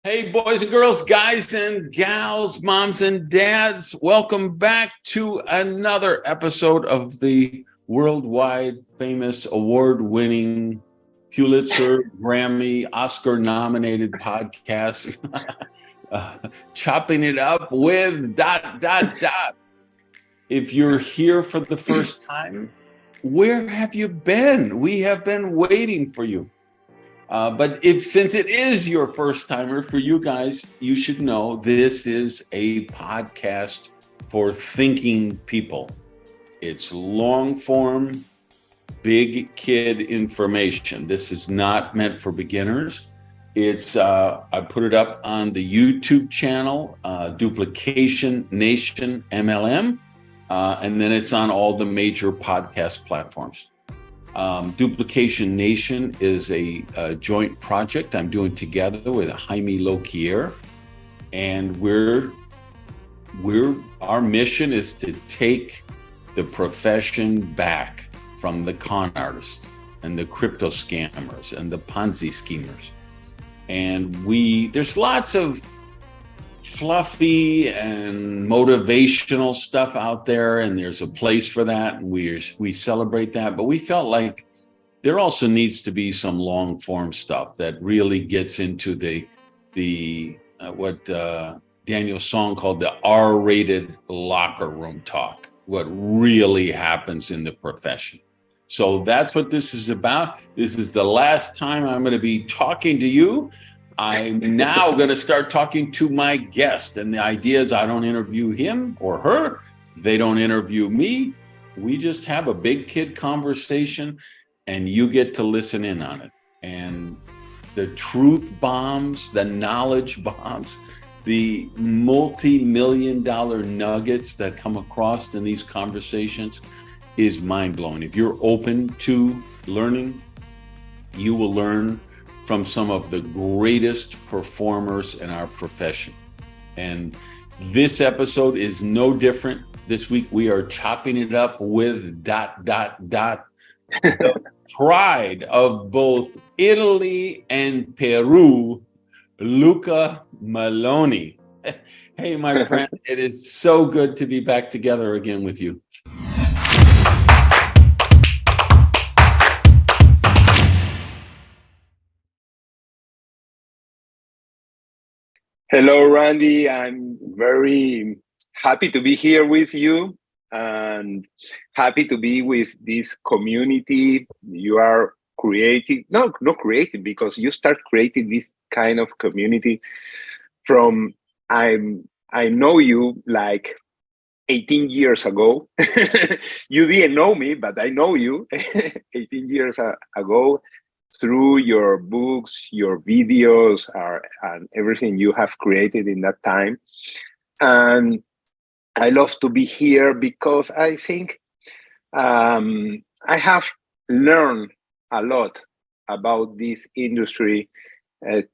Hey, boys and girls, guys and gals, moms and dads, welcome back to another episode of the worldwide famous award-winning Pulitzer, Grammy, Oscar-nominated podcast, Chopping It Up with ... If you're here for the first time, where have you been? We have been waiting for you. But since it is your first timer, for you guys, you should know this is a podcast for thinking people. It's long form, big kid information. This is not meant for beginners. It's I put it up on the YouTube channel, Duplication Nation MLM, and then it's on all the major podcast platforms. Duplication Nation is a joint project I'm doing together with Jaime Loquier, and our mission is to take the profession back from the con artists and the crypto scammers and the Ponzi schemers. And there's lots of fluffy and motivational stuff out there, and there's a place for that, and we celebrate that, but we felt like there also needs to be some long form stuff that really gets into the what Daniel Song called the R-rated locker room talk, what really happens in the profession. So that's what this is about. This is the last time I'm going to be talking to you. I'm now going to start talking to my guest, and the idea is I don't interview him or her. They don't interview me. We just have a big kid conversation, and you get to listen in on it. And the truth bombs, the knowledge bombs, the multi-million-dollar nuggets that come across in these conversations is mind-blowing. If you're open to learning, you will learn from some of the greatest performers in our profession. And this episode is no different. This week we are chopping it up with ... the pride of both Italy and Peru, Luca Melloni. Hey, my friend, it is so good to be back together again with you. Hello, Randy. I'm very happy to be here with you and happy to be with this community you are creating. No, not creating, because you start creating this kind of community from I know you like 18 years ago. You didn't know me, but I know you 18 years ago through your books, your videos, and everything you have created in that time. And I love to be here because I think I have learned a lot about this industry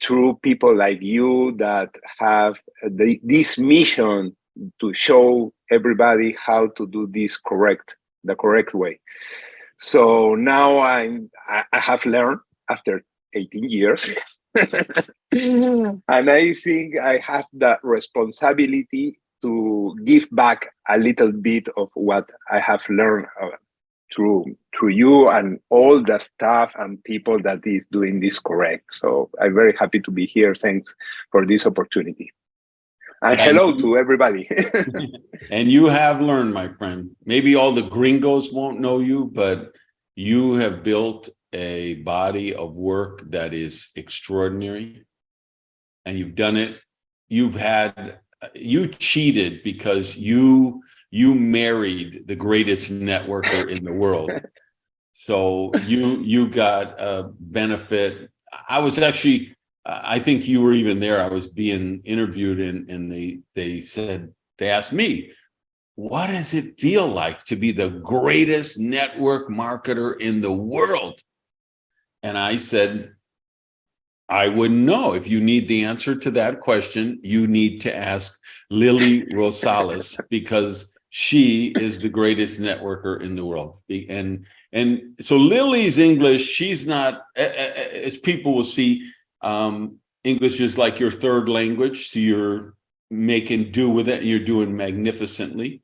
through people like you that have this mission to show everybody how to do this the correct way. So now I have learned after 18 years, and I think I have the responsibility to give back a little bit of what I have learned through you and all the staff and people that is doing this correct. So I'm very happy to be here. Thanks for this opportunity. And hello to everybody. And you have learned, my friend. Maybe all the gringos won't know you, but you have built a body of work that is extraordinary. And you've done it. You cheated because you married the greatest networker in the world. So you got a benefit. I was actually, I think you were even there. I was being interviewed, and they asked me, what does it feel like to be the greatest network marketer in the world? And I said, I wouldn't know. If you need the answer to that question, you need to ask Lily Rosales, because she is the greatest networker in the world. And so Lily's English, she's not, as people will see, English is like your third language, so you're making do with it. You're doing magnificently.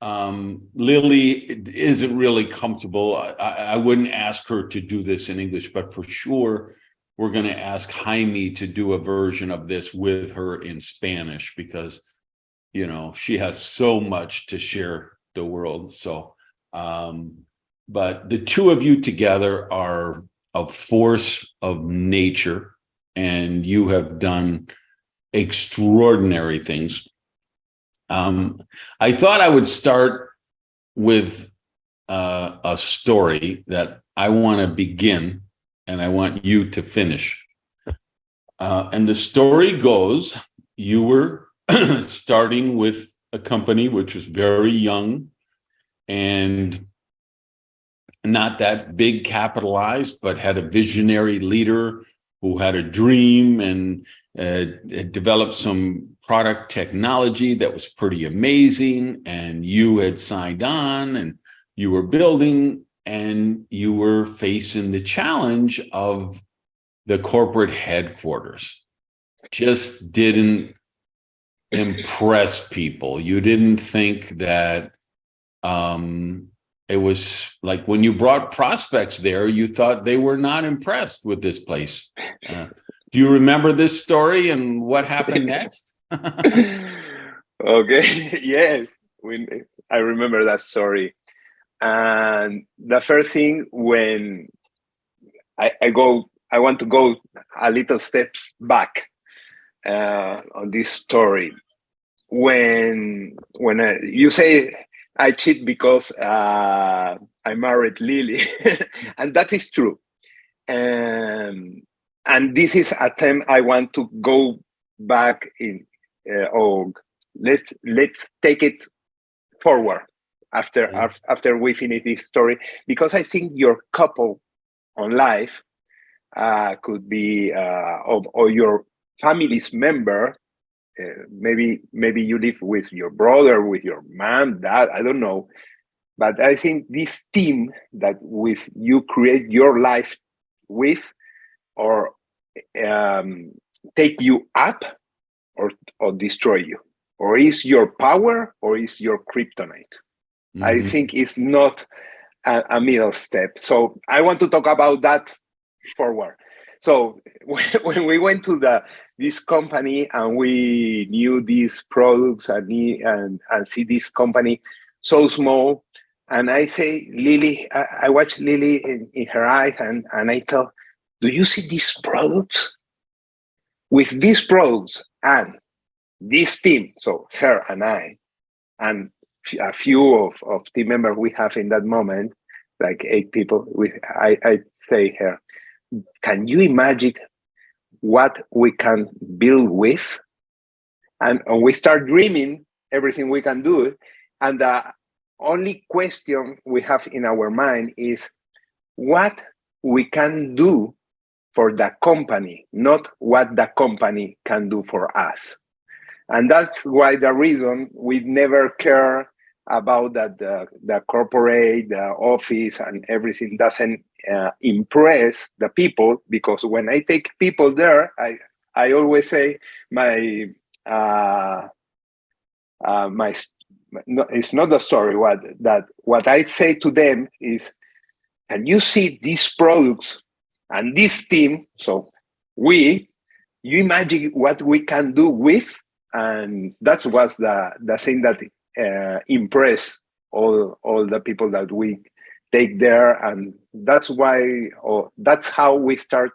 Lily isn't really comfortable. I wouldn't ask her to do this in English, but for sure, we're going to ask Jaime to do a version of this with her in Spanish because, you know, she has so much to share the world. So, but the two of you together are a force of nature, and you have done extraordinary things. I thought I would start with a story that I want to begin, and I want you to finish. And the story goes, you were starting with a company which was very young and not that big capitalized, but had a visionary leader who had a dream and developed some product technology that was pretty amazing. And you had signed on and you were building, and you were facing the challenge of the corporate headquarters. Just didn't impress people. You didn't think that it was like when you brought prospects there, you thought they were not impressed with this place. Do you remember this story and what happened next? Okay, yes, I remember that story. And the first thing when I want to go a little steps back on this story. When you say I cheat because I married Lily, and that is true. And this is a time I want to go back in. Let's take it forward after we finish this story, because I think your couple on life could be or your family's member. Maybe you live with your brother, with your mom, dad, I don't know. But I think this team that with you create your life with, or take you up or destroy you, or is your power or is your kryptonite. Mm-hmm. I think it's not a middle step. So I want to talk about that forward. So when we went to this company and we knew these products and see this company so small, and I say, Lily, I watch Lily in her eyes and I tell, do you see these products? With these products and this team, so her and I, and a few of team members we have in that moment, like 8 people, I say her, can you imagine what we can build with? And we start dreaming everything we can do. And the only question we have in our mind is what we can do for the company, not what the company can do for us. And that's why the reason we never care about that the corporate, the office, and everything doesn't impress the people, because when I take people there, I always say it's not the story. What I say to them is, can you see these products and this team? So you imagine what we can do with, and that was the thing that impress all the people that we take there, and that's why, or that's how we start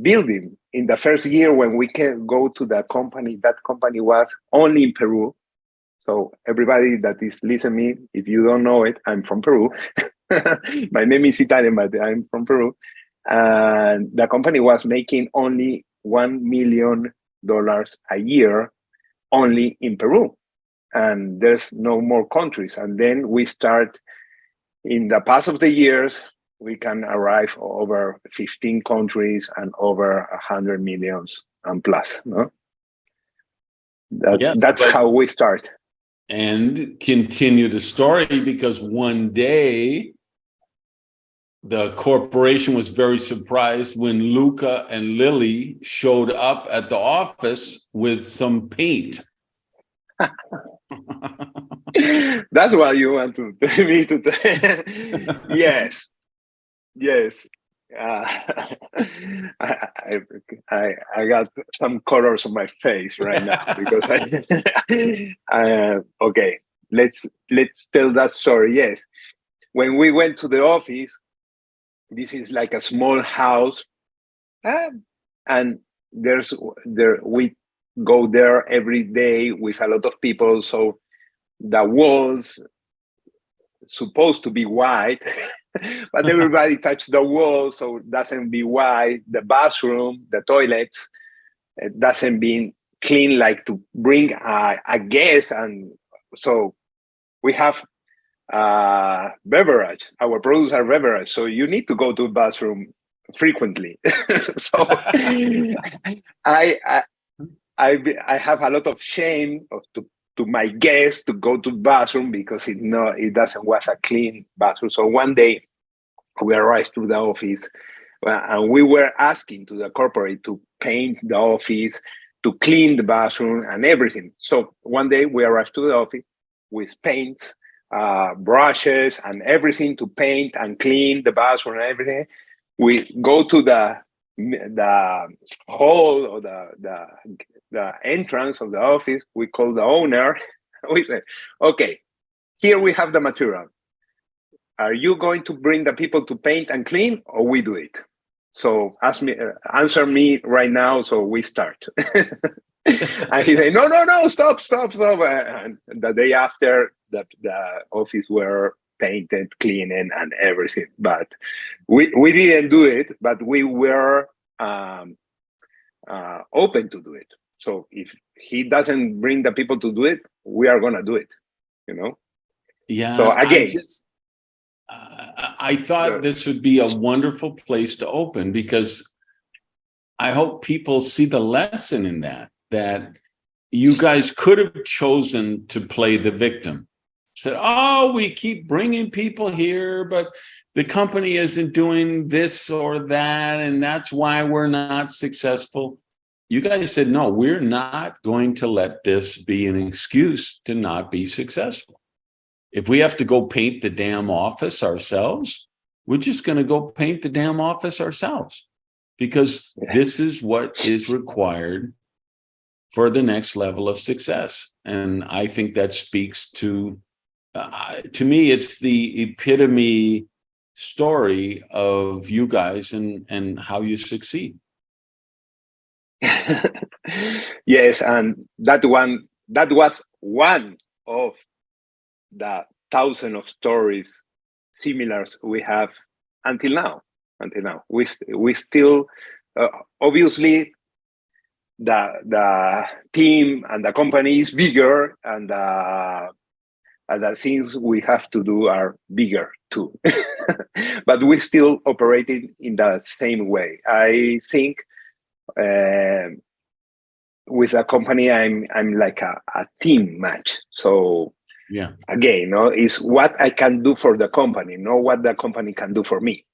building. In the first year when we can go to the company, that company was only in Peru. So everybody that is listening, if you don't know it, I'm from Peru. My name is Italian, but I'm from Peru. And the company was making only $1 million a year only in Peru. And there's no more countries. And then we start, in the past of the years, we can arrive over 15 countries and over 100 millions and plus. No? That's how we start. And continue the story, because one day the corporation was very surprised when Luca and Lily showed up at the office with some paint. That's what you want to tell me to tell. Yes, yes. I got some colors on my face right now because okay. Let's tell that story. Yes, when we went to the office, this is like a small house, and we go there every day with a lot of people. So the walls supposed to be white, but everybody touched the wall, so it doesn't be white. The bathroom, the toilet, it doesn't be clean, like to bring a guest. And so we have beverage. Our products are beverage, so you need to go to the bathroom frequently. So I have a lot of shame to my guests to go to the bathroom because it doesn't was a clean bathroom. So one day we arrived to the office, and we were asking to the corporate to paint the office, to clean the bathroom and everything. So one day we arrived to the office with paints, brushes and everything to paint and clean the bathroom and everything. We go to the hall or the entrance of the office. We call the owner. We say, okay, here we have the material. Are you going to bring the people to paint and clean, or we do it? So answer me right now, so we start. And he said, no, stop. And the day after, the office were painted, cleaning, and everything. But we didn't do it, but we were open to do it. So if he doesn't bring the people to do it, we are gonna do it. Yeah. So again, I thought this would be a wonderful place to open, because I hope people see the lesson in that you guys could have chosen to play the victim. Said, oh, we keep bringing people here, but the company isn't doing this or that, and that's why we're not successful. You guys said, no, we're not going to let this be an excuse to not be successful. If we have to go paint the damn office ourselves, we're just going to go paint the damn office ourselves, because this is what is required for the next level of success. And I think that speaks to me, it's the epitome story of you guys and how you succeed. Yes, and that was one of the thousands of stories similars we have until now. We still obviously the team and the company is bigger, and the things we have to do are bigger too. But we still operating in the same way. I think with a company, I'm like a team match. So yeah, again, is what I can do for the company, not what the company can do for me.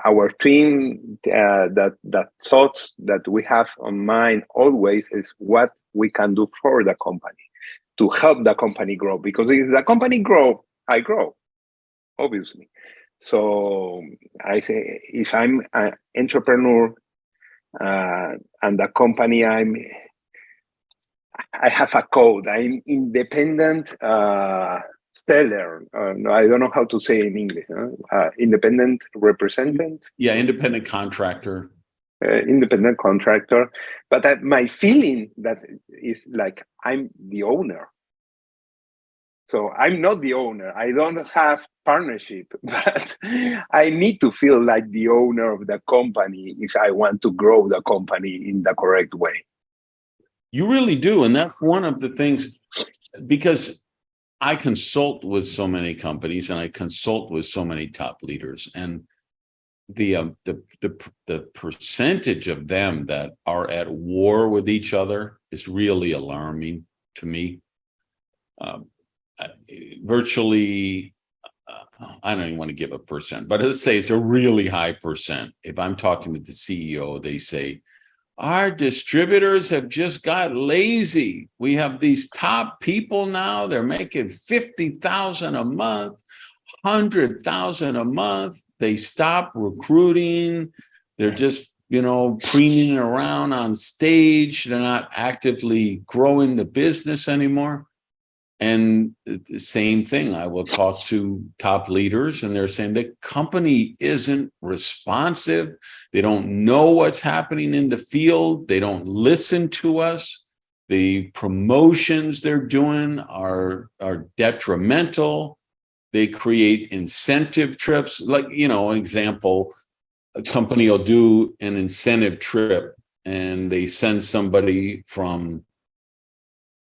Our team, that thoughts that we have on mind always is what we can do for the company to help the company grow. Because if the company grow, I grow, obviously. So I say, if I'm an entrepreneur and the company, I have a code. I'm independent seller. No, I don't know how to say in English. Independent representative. Yeah, independent contractor. Independent contractor. But my feeling that is like I'm the owner. So I'm not the owner. I don't have partnership, but I need to feel like the owner of the company if I want to grow the company in the correct way. You really do. And that's one of the things, because I consult with so many companies and I consult with so many top leaders, and the percentage of them that are at war with each other is really alarming to me. Virtually I don't even want to give a percent, but let's say it's a really high percent. If I'm talking to the CEO, they say, our distributors have just got lazy. We have these top people now. They're making 50,000 a month, 100,000 a month. They stop recruiting. They're just, preening around on stage. They're not actively growing the business anymore. And the same thing, I will talk to top leaders and they're saying the company isn't responsive. They don't know what's happening in the field. They don't listen to us. The promotions they're doing are detrimental. They create incentive trips. Like, an example, a company will do an incentive trip and they send somebody from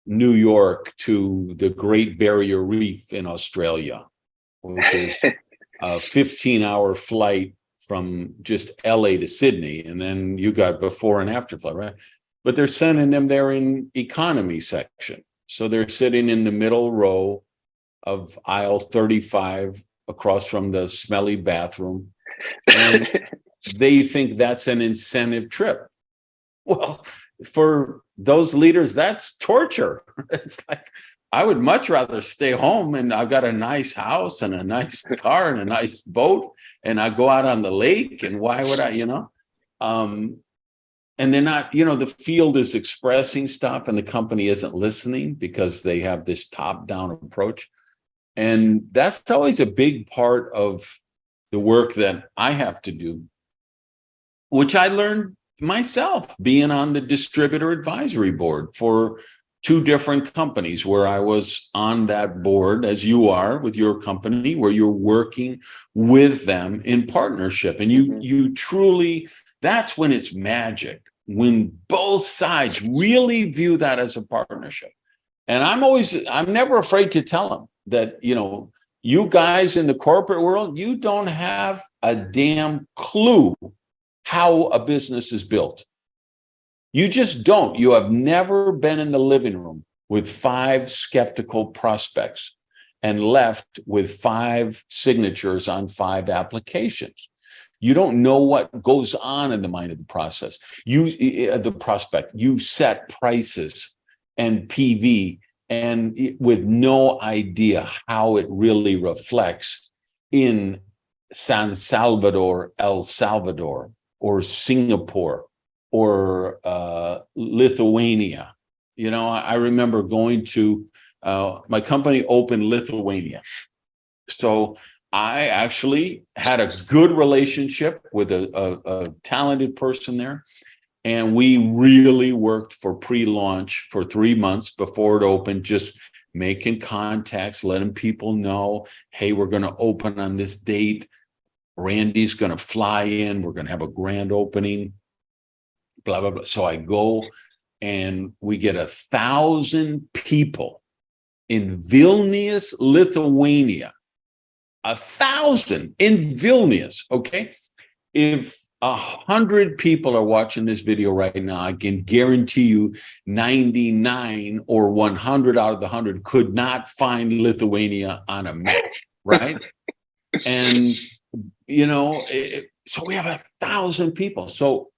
New York to the Great Barrier Reef in Australia, which is a 15-hour flight from just LA to Sydney. And then you got before and after flight, right? But they're sending them there in economy section. So they're sitting in the middle row of aisle 35 across from the smelly bathroom. And they think that's an incentive trip. Well, for those leaders, that's torture. It's like, I would much rather stay home and I've got a nice house and a nice car and a nice boat and I go out on the lake. And why would I, and they're not, the field is expressing stuff and the company isn't listening because they have this top-down approach. And that's always a big part of the work that I have to do, which I learned myself being on the distributor advisory board for 2 different companies where I was on that board, as you are with your company, where you're working with them in partnership. And you truly, that's when it's magic, when both sides really view that as a partnership. And I'm never afraid to tell them that, you guys in the corporate world, you don't have a damn clue how a business is built. You just don't. You have never been in the living room with 5 skeptical prospects and left with 5 signatures on 5 applications. You don't know what goes on in the mind of the process. The prospect, you set prices and PV and with no idea how it really reflects in San Salvador, El Salvador, or Singapore, or Lithuania. I remember going to, my company opened Lithuania. So I actually had a good relationship with a talented person there. And we really worked for pre-launch for 3 months before it opened, just making contacts, letting people know, hey, we're going to open on this date. Randy's going to fly in. We're going to have a grand opening, blah, blah, blah. So I go and we get 1,000 people in Vilnius, Lithuania. 1,000 in Vilnius, okay? If 100 people are watching this video right now, I can guarantee you 99 or 100 out of the 100 could not find Lithuania on a map, right? And so we have 1,000 people. So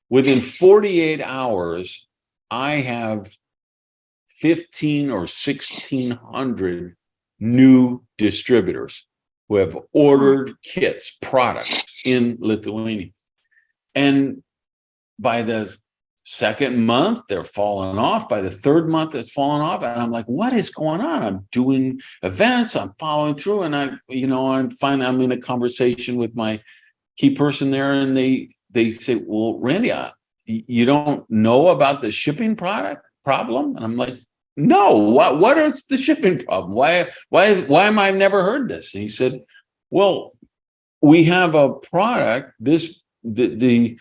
within 48 hours, I have 15 or 1,600 new distributors who have ordered kits, products in Lithuania. And by the 2nd month, they're falling off. By the 3rd month, it's falling off. And I'm like, what is going on? I'm doing events. I'm following through. And I'm in a conversation with my key person there. And they say, well, Randy, you don't know about the shipping problem? And I'm like, no, what is the shipping problem? Why am I never heard this? And he said, well, we have a product. The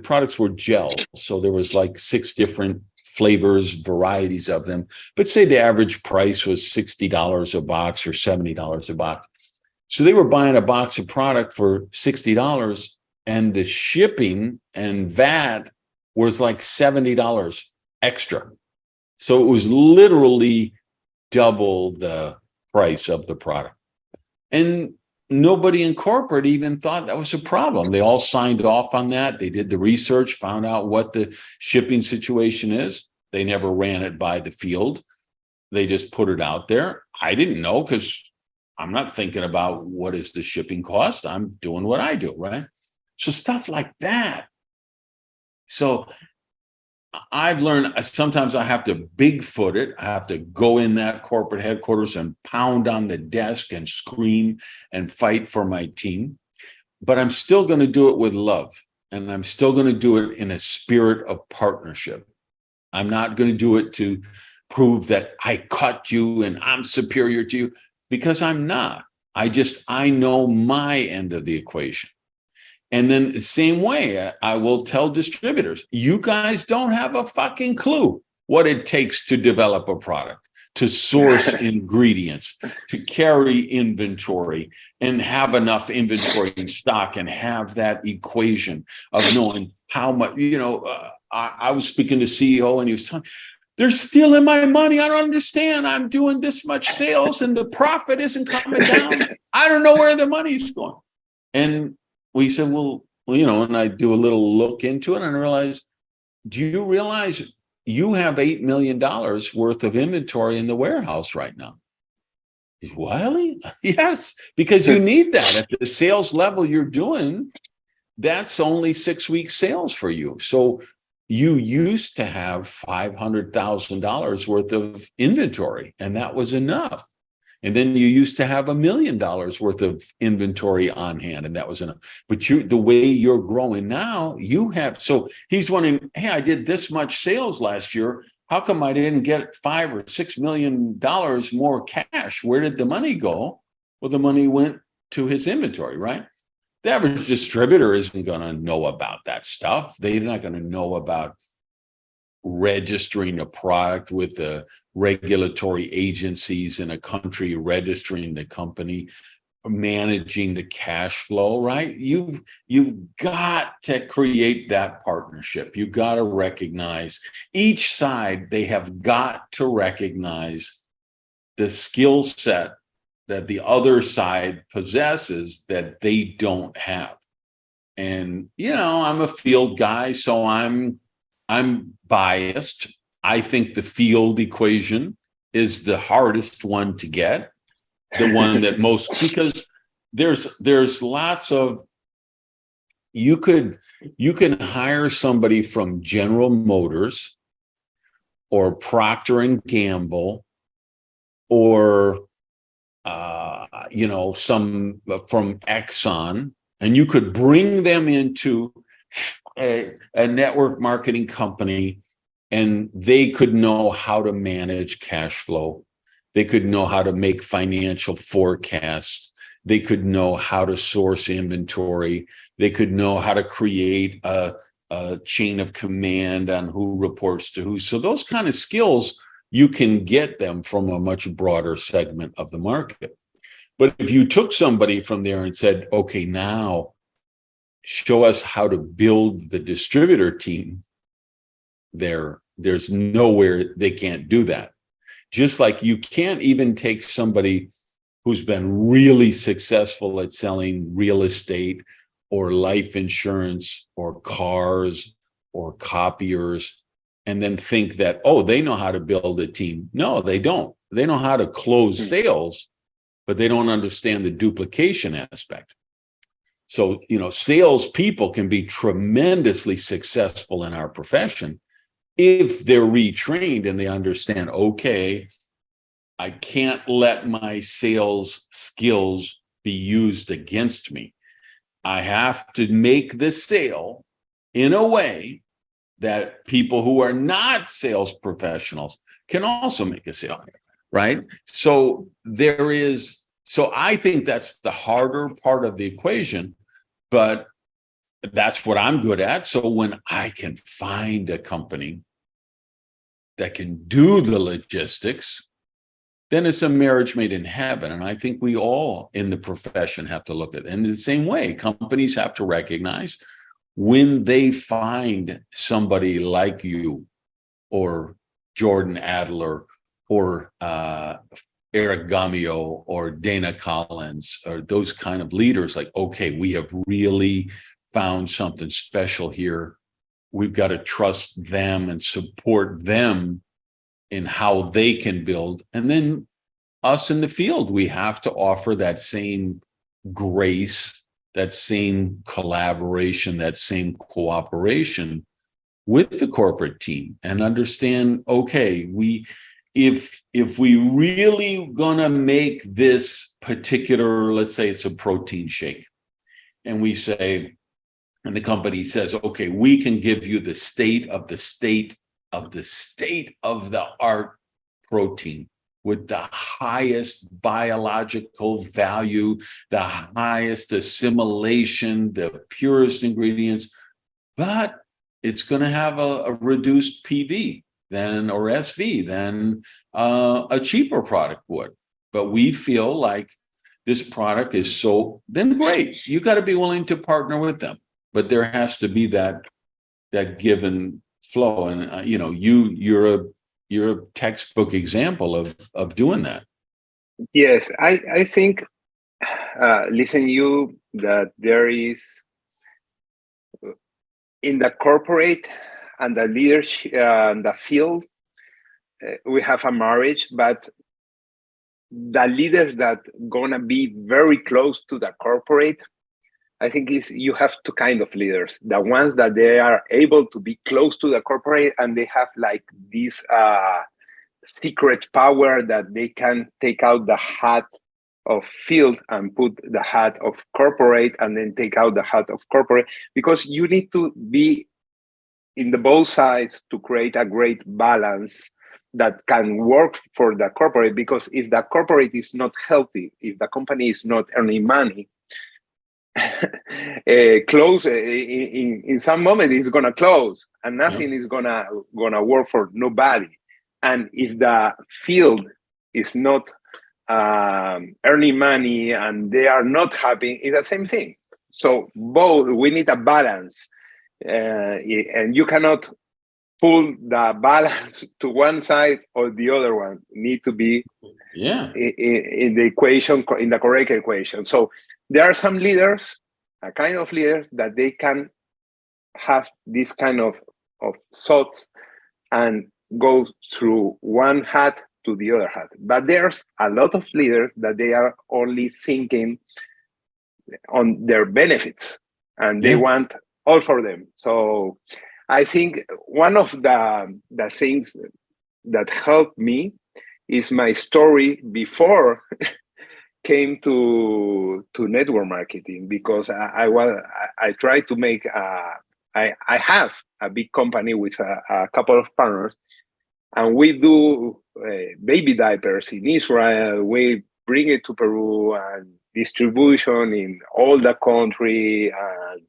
products were gel. So there was like 6 different flavors, varieties of them. But say the average price was $60 a box or $70 a box. So they were buying a box of product for $60 and the shipping and VAT was like $70 extra. So it was literally double the price of the product. And nobody in corporate even thought that was a problem. They all signed off on that. They did the research, found out what the shipping situation is. They never ran it by the field. They just put it out there. I didn't know because I'm not thinking about what is the shipping cost. I'm doing what I do, right? So stuff like that. So I've learned sometimes I have to Bigfoot it. I have to go in that corporate headquarters and pound on the desk and scream and fight for my team. But I'm still going to do it with love. And I'm still going to do it in a spirit of partnership. I'm not going to do it to prove that I cut you and I'm superior to you, because I'm not. I know my end of the equation. And then the same way, I will tell distributors, you guys don't have a fucking clue what it takes to develop a product, to source ingredients, to carry inventory and have enough inventory in stock and have that equation of knowing how much, I was speaking to CEO and he was telling me, they're stealing my money. I don't understand. I'm doing this much sales and the profit isn't coming down. I don't know where the money's going. And we said, well, and I do a little look into it and I realized, do you realize you have $8 million worth of inventory in the warehouse right now? He's, Wiley? Yes, because you need that. At the sales level you're doing, that's only 6 weeks sales for you. So you used to have $500,000 worth of inventory, and that was enough. And then you used to have $1 million worth of inventory on hand, and that was enough. But the way you're growing now, you have. So he's wondering, hey, I did this much sales last year. How come I didn't get $5 or $6 million more cash? Where did the money go? Well, the money went to his inventory, right? The average distributor isn't going to know about that stuff. They're not going to know about registering a product with the regulatory agencies in a country, registering the company, managing the cash flow, right? You've got to create that partnership. You've got to recognize each side. They have got to recognize the skill set that the other side possesses that they don't have. And, I'm a field guy, so I'm biased. I think the field equation is the hardest one to get, the one that most, because there's lots of, you can hire somebody from General Motors or Procter and Gamble or some from Exxon, and you could bring them into a network marketing company, and they could know how to manage cash flow. They could know how to make financial forecasts. They could know how to source inventory. They could know how to create a chain of command on who reports to who. So those kind of skills, you can get them from a much broader segment of the market. But if you took somebody from there and said, okay, now show us how to build the distributor team, there's nowhere they can't do that. Just like you can't even take somebody who's been really successful at selling real estate or life insurance or cars or copiers and then think that, oh, they know how to build a team. No, they don't. They know how to close sales, but they don't understand the duplication aspect. So, salespeople can be tremendously successful in our profession if they're retrained and they understand, okay, I can't let my sales skills be used against me. I have to make the sale in a way that people who are not sales professionals can also make a sale, right? So I think that's the harder part of the equation, but that's what I'm good at. So when I can find a company that can do the logistics, then it's a marriage made in heaven. And I think we all in the profession have to look at it. And in the same way, companies have to recognize when they find somebody like you or Jordan Adler or Eric Gamio or Dana Collins or those kind of leaders, like, okay, we have really found something special here. We've got to trust them and support them in how they can build. And then us in the field, we have to offer that same grace, that same collaboration, that same cooperation with the corporate team, and understand, okay, if we really gonna make this particular, let's say it's a protein shake, and we say, and the company says, okay, we can give you the state of the art protein with the highest biological value, the highest assimilation, the purest ingredients, but it's going to have a reduced PV than, or SV than a cheaper product would. But we feel like this product is so, then great. You got to be willing to partner with them, but there has to be that give and flow. And you're a textbook example of doing that. Yes, I think, listen, you, that there is in the corporate and the leadership and the field, we have a marriage, but the leaders that gonna be very close to the corporate, I think you have two kind of leaders. The ones that they are able to be close to the corporate and they have like this secret power that they can take out the hat of field and put the hat of corporate, and then take out the hat of corporate, because you need to be in the both sides to create a great balance that can work for the corporate. Because if the corporate is not healthy, if the company is not earning money, close in some moment it's gonna close, and nothing is gonna work for nobody. And if the field is not earning money and they are not happy, it's the same thing. So both, we need a balance, and you cannot pull the balance to one side or the other one. Need to be in the equation, in the correct equation. So there are some leaders, a kind of leaders that they can have this kind of thought and go through one hat to the other hat. But there's a lot of leaders that they are only thinking on their benefits, and they want all for them. So I think one of the things that helped me is my story before came to network marketing, because I tried to make I have a big company with a couple of partners, and we do baby diapers in Israel. We bring it to Peru and distribution in all the country, and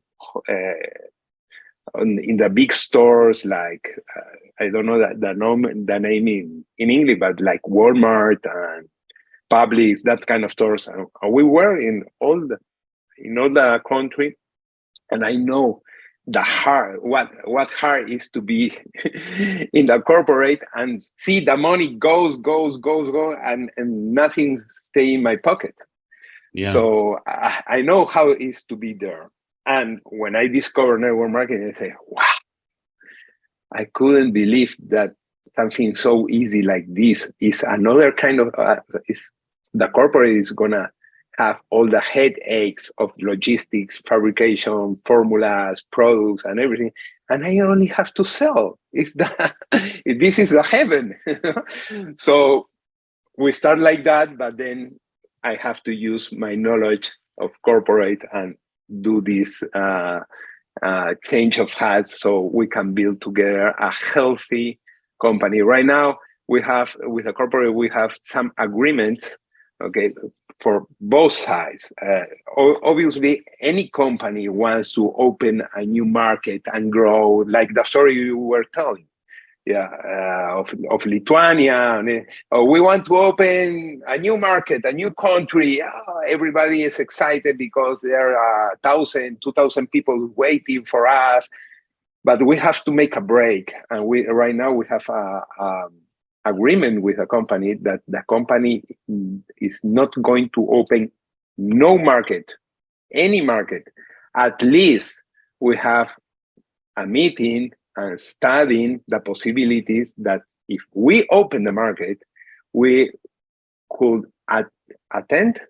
in the big stores, like I don't know the name in English, but like Walmart and Publix, that kind of stores. And we were in all the country, and I know what hard is to be in the corporate and see the money goes, and nothing stay in my pocket. So I know how it is to be there. And when I discovered network marketing, I say, wow, I couldn't believe that something so easy like this is another kind of, the corporate is gonna have all the headaches of logistics, fabrication, formulas, products, and everything, and I only have to sell. This is the heaven. So we start like that, but then I have to use my knowledge of corporate and do this change of hats, so we can build together a healthy company. Right now, we have, with the corporate, we have some agreements, okay, for both sides. Obviously, any company wants to open a new market and grow, like the story you were telling. Of Lithuania. We want to open a new market, a new country. Everybody is excited because there are 1,000, 2,000 people waiting for us. But we have to make a break. And right now we have agreement with a company that the company is not going to open no market, any market. At least we have a meeting and studying the possibilities that if we open the market, we could attend.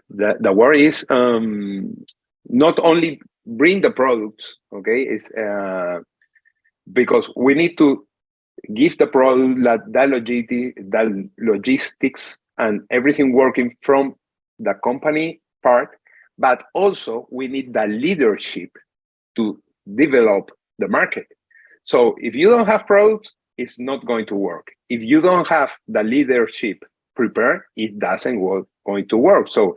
The word is not only bring the products, okay? It's because we need to give the product the logistics and everything working from the company part, but also we need the leadership to develop the market. So if you don't have products, it's not going to work. If you don't have the leadership prepared, it doesn't going to work. So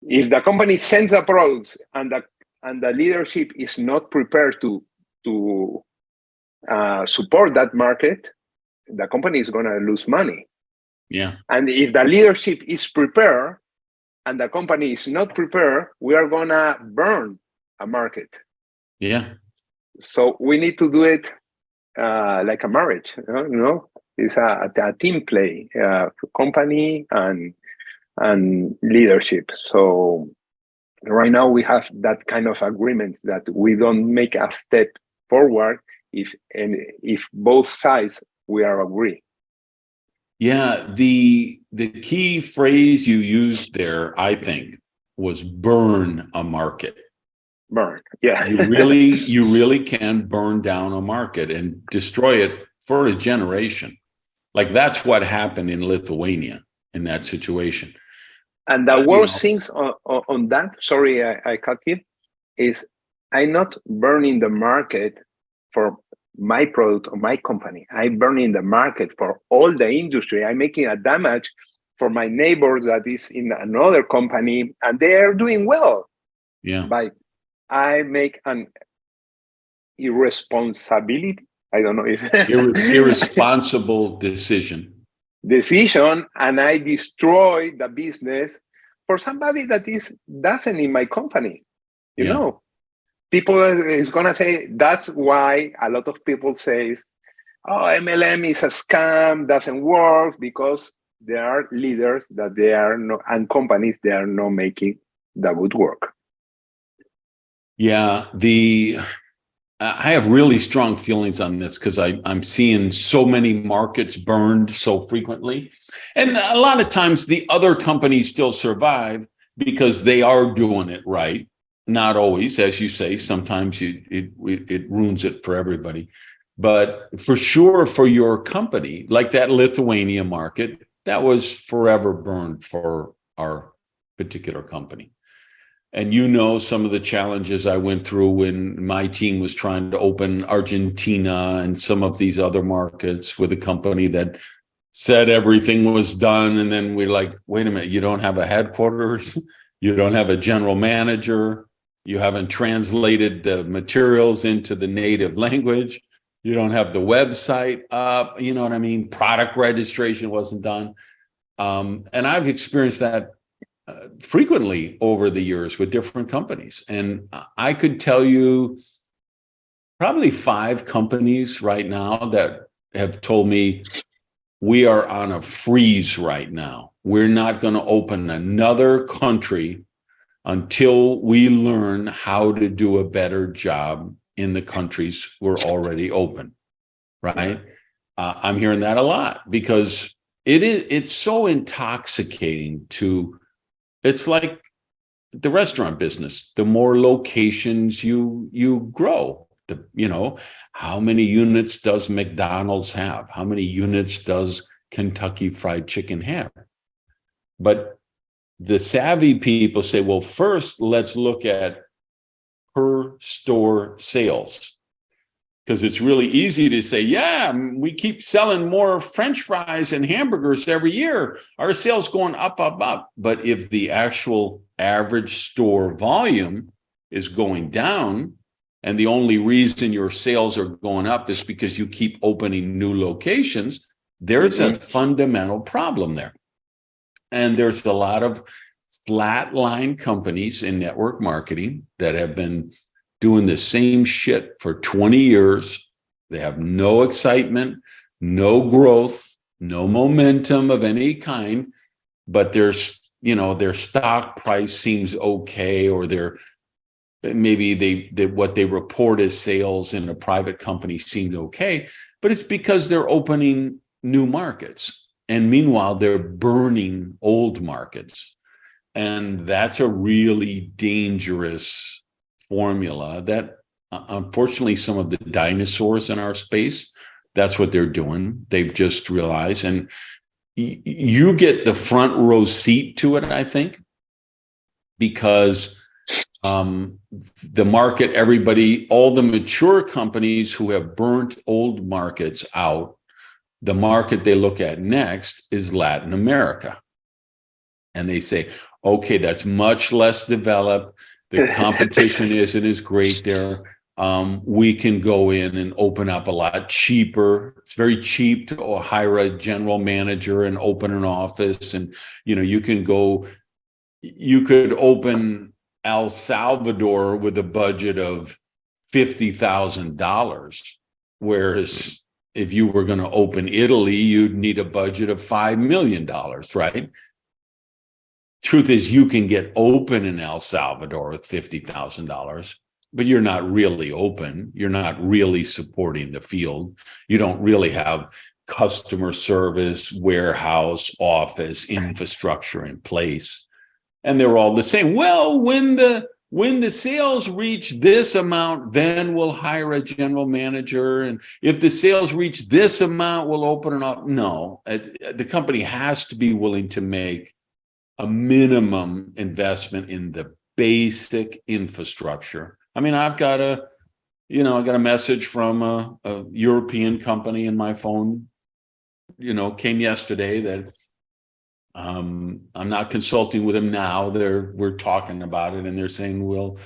if the company sends the products and the leadership is not prepared to support that market, the company is going to lose money. Yeah. And if the leadership is prepared and the company is not prepared, we are going to burn a market. Yeah. So we need to do it like a marriage, you know? It's a team play, company and leadership. So right now we have that kind of agreements that we don't make a step forward if both sides we are agree. Yeah, the key phrase you used there, I think, was burn a market. Burn, yeah. You really can burn down a market and destroy it for a generation. Like that's what happened in Lithuania in that situation. And the worst things on that, sorry, I cut you, is I'm not burning the market for my product or my company. I'm burning the market for all the industry. I'm making a damage for my neighbor that is in another company and they are doing well. Yeah. But I make an irresponsibility. I don't know if irresponsible decision, and I destroy the business for somebody that doesn't in my company. You know, people is gonna say that's why a lot of people say, "Oh, MLM is a scam, doesn't work," because there are leaders that they are not, and companies they are not making the good work. Yeah, I have really strong feelings on this because I'm seeing so many markets burned so frequently. And a lot of times the other companies still survive because they are doing it right. Not always, as you say, sometimes it ruins it for everybody. But for sure, for your company, like that Lithuania market, that was forever burned for our particular company. And you know some of the challenges I went through when my team was trying to open Argentina and some of these other markets with a company that said everything was done. And then we're like, wait a minute, you don't have a headquarters, you don't have a general manager, you haven't translated the materials into the native language, you don't have the website up, you know what I mean? Product registration wasn't done. And I've experienced that frequently over the years with different companies. And I could tell you probably 5 companies right now that have told me we are on a freeze right now. We're not going to open another country until we learn how to do a better job in the countries we're already open, right? I'm hearing that a lot because it's so intoxicating to, it's like the restaurant business. The more locations you grow, how many units does McDonald's have? How many units does Kentucky Fried Chicken have? But the savvy people say, well, first, let's look at per store sales. Because it's really easy to say, yeah, we keep selling more French fries and hamburgers every year. Our sales going up, up, up. But if the actual average store volume is going down, and the only reason your sales are going up is because you keep opening new locations, there's a fundamental problem there. And there's a lot of flatline companies in network marketing that have been doing the same shit for 20 years They have no excitement, no growth, no momentum of any kind, but their stock price seems okay, or maybe what they report as sales in a private company seemed okay, but it's because they're opening new markets. And meanwhile, they're burning old markets. And that's a really dangerous formula that, unfortunately, some of the dinosaurs in our space, that's what they're doing. They've just realized, and you get the front row seat to it, I think, because the market, all the mature companies who have burnt old markets out, the market they look at next is Latin America. And they say, okay, that's much less developed. The competition isn't as great there. We can go in and open up a lot cheaper. It's very cheap to hire a general manager and open an office. And, you could open El Salvador with a budget of $50,000, whereas if you were going to open Italy, you'd need a budget of $5 million, right? Truth is, you can get open in El Salvador with $50,000, but you're not really open. You're not really supporting the field. You don't really have customer service, warehouse, office, infrastructure in place. And they're all the same. Well, when the sales reach this amount, then we'll hire a general manager. And if the sales reach this amount, we'll open it up. No, the company has to be willing to make a minimum investment in the basic infrastructure. I mean, I got a message from a European company in my phone, came yesterday that I'm not consulting with them now. We're talking about it, and they're saying, well,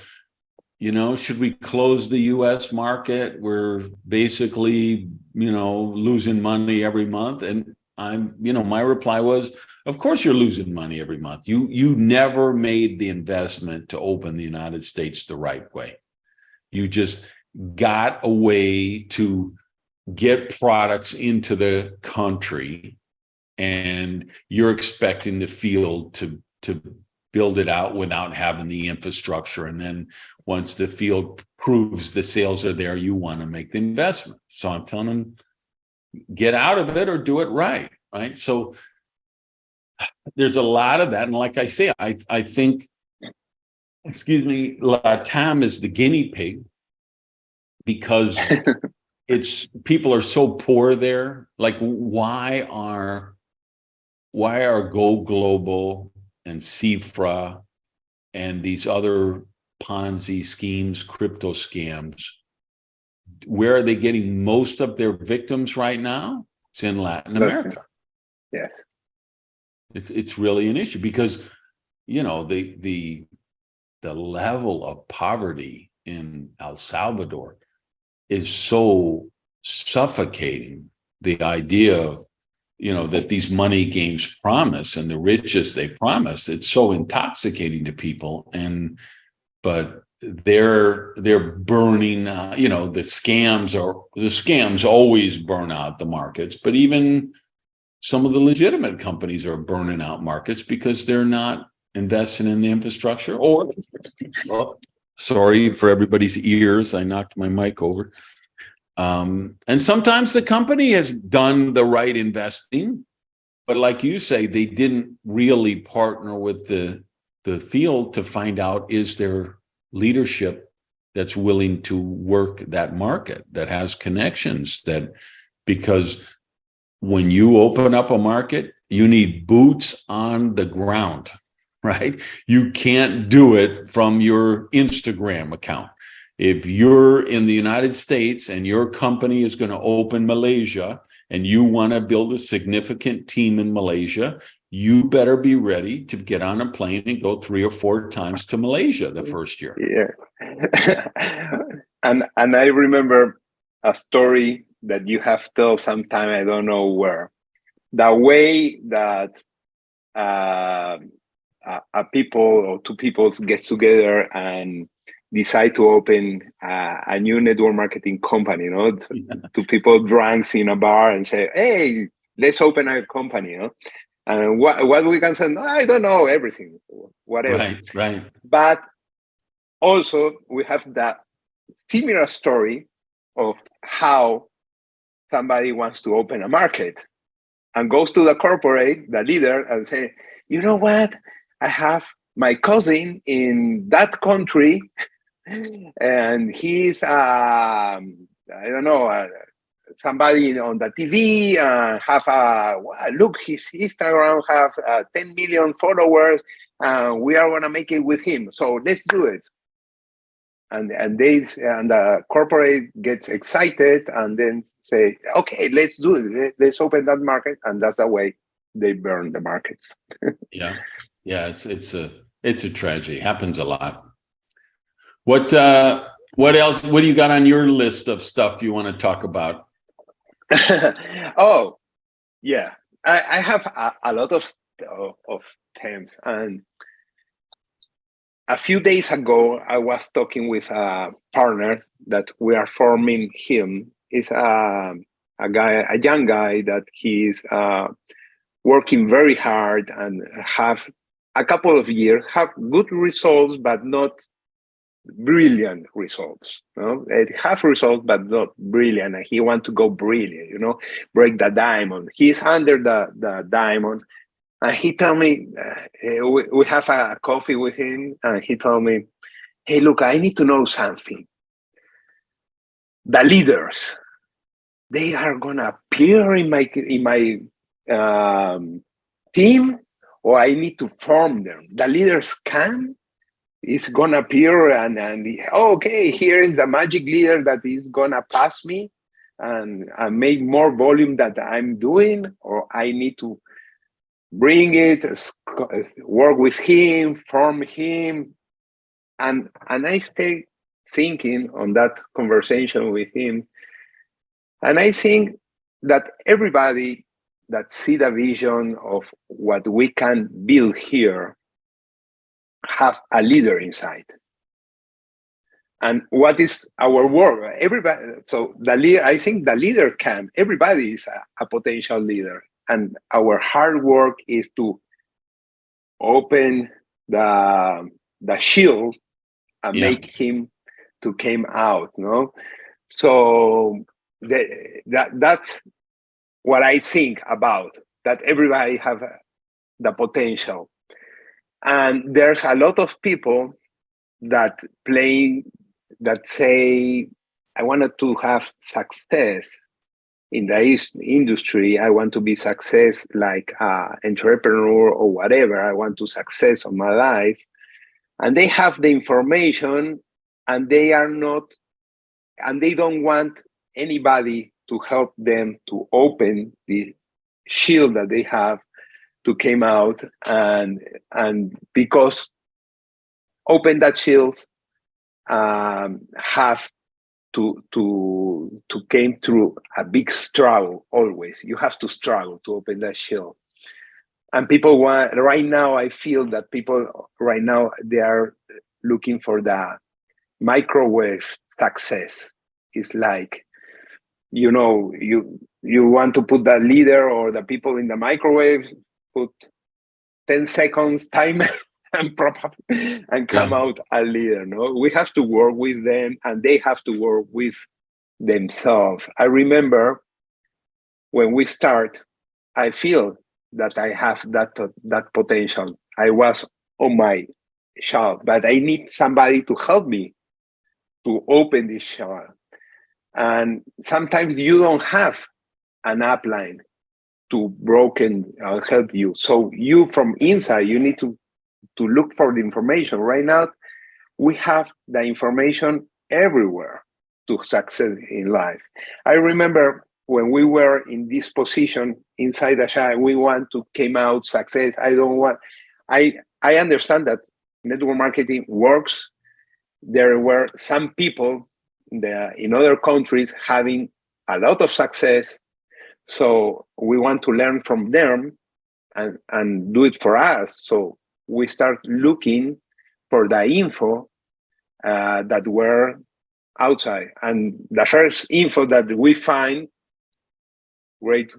should we close the US market? We're basically, losing money every month. And my reply was, of course you're losing money every month. You never made the investment to open the United States the right way. You just got a way to get products into the country, and you're expecting the field to build it out without having the infrastructure. And then once the field proves the sales are there, you want to make the investment. So I'm telling them, get out of it or do it right. So there's a lot of that. And like I say, I think, LATAM is the guinea pig, because people are so poor there. Like, why are Go Global and Cifra and these other Ponzi schemes, crypto scams, where are they getting most of their victims right now? It's in Latin America. Yes. It's really an issue, because the level of poverty in El Salvador is so suffocating. The idea of that these money games promise, and the riches they promise, it's so intoxicating to people. But they're burning. The scams always burn out the markets, but even some of the legitimate companies are burning out markets because they're not investing in the infrastructure. Or, sorry for everybody's ears, I knocked my mic over. And sometimes the company has done the right investing, but like you say, they didn't really partner with the field to find out, is there leadership that's willing to work that market, that has connections, because when you open up a market, you need boots on the ground, right? You can't do it from your Instagram account. If you're in the United States and your company is going to open Malaysia, and you want to build a significant team in Malaysia, you better be ready to get on a plane and go 3 or 4 times to Malaysia the first year. Yeah. and I remember a story that you have told sometime, I don't know where. The way that a people or 2 people gets together and decide to open a new network marketing company, to people drunk in a bar and say, hey, let's open a company, and what we can say, no, I don't know everything, whatever. Right. But also we have that similar story of how somebody wants to open a market and goes to the corporate, the leader, and say, you know what? I have my cousin in that country, and he's, I don't know, somebody on the TV, have look, his Instagram have 10 million followers. We are gonna make it with him, so let's do it. And the corporate gets excited and then say, okay, let's do it. Let's open that market, and that's the way they burn the markets. Yeah. It's a tragedy. Happens a lot. What else? What do you got on your list of stuff you want to talk about? Oh, yeah. I have a lot of terms, and a few days ago, I was talking with a partner that we are forming him. Is a young guy that he's working very hard and have a couple of years, have good results, but not brilliant results. It have results, but not brilliant. And he want to go brilliant, break the diamond. He's under the diamond. And he told me, we have a coffee with him, and he told me, hey, look, I need to know something. The leaders, they are gonna appear in my team, or I need to form them. The leaders is gonna appear, and okay, here is the magic leader that is gonna pass me and make more volume that I'm doing, or I need to bring it, work with him, form him. And I stay thinking on that conversation with him. And I think that everybody that see the vision of what we can build here have a leader inside. And what is our work? Everybody. So the leader, I think the leader everybody is a potential leader. And our hard work is to open the shield and make him to come out. So that's what I think about, that everybody have the potential. And there's a lot of people that say, I wanted to have success in the industry. I want to be success like entrepreneur or whatever. I want to success on my life. And they have the information, and they don't want anybody to help them to open the shield that they have to come out, and because open that shield have to came through a big struggle. Always you have to struggle to open that shield. And people want right now, I feel that people right now, they are looking for the microwave success. It's like, you want to put the leader or the people in the microwave, put 10 seconds timer and come out a leader. No, we have to work with them, and they have to work with themselves. I remember when we start, I feel that I have that potential. I was on my shell, but I need somebody to help me to open this shell. And sometimes you don't have an upline to broken help you. So you from inside, you need to look for the information. Right now, we have the information everywhere to succeed in life. I remember when we were in this position inside the Shai, we want to came out success. I understand that network marketing works. There were some people in other countries having a lot of success. So we want to learn from them and do it for us. So we start looking for the info, that were outside. And the first info that we find, great,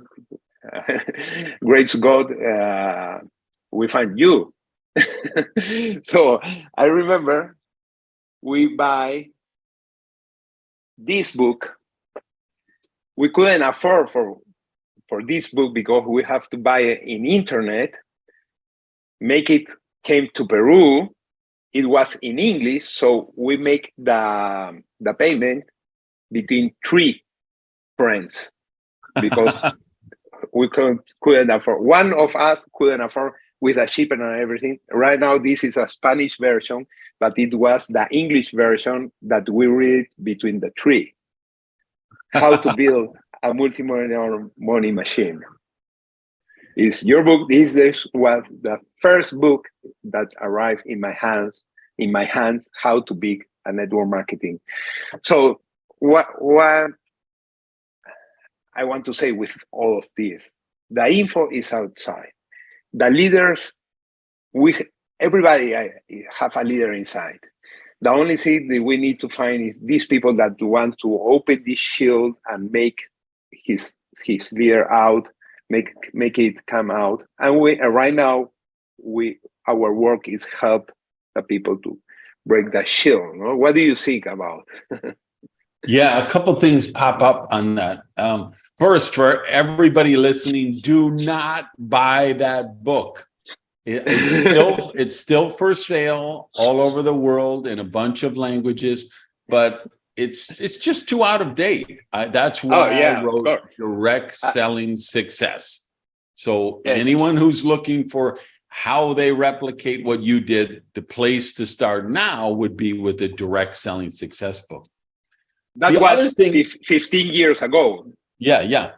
great God, we find you. So I remember we buy this book. We couldn't afford for this book because we have to buy it in internet. Make it came to Peru. It was in English, so we make the payment between 3 friends because we couldn't afford. One of us couldn't afford with the shipping and everything. Right now, this is a Spanish version, but it was the English version that we read between the 3. How to build a multi-millionaire money machine. Is your book. This was the first book that arrived in my hands. How to build a network marketing. So what I want to say with all of this, the info is outside. The leaders, everybody have a leader inside. The only thing that we need to find is these people that want to open this shield and make his leader out, make it come out. And we right now our work is help the people to break that shield. No? What do you think about? Yeah, a couple things pop up on that. First, for everybody listening, do not buy that book. It's still for sale all over the world in a bunch of languages, but it's just too out of date. That's why I wrote Direct Selling Success. So anyone who's looking for how they replicate what you did, the place to start now would be with the Direct Selling Success book. That was 15 years ago. Yeah.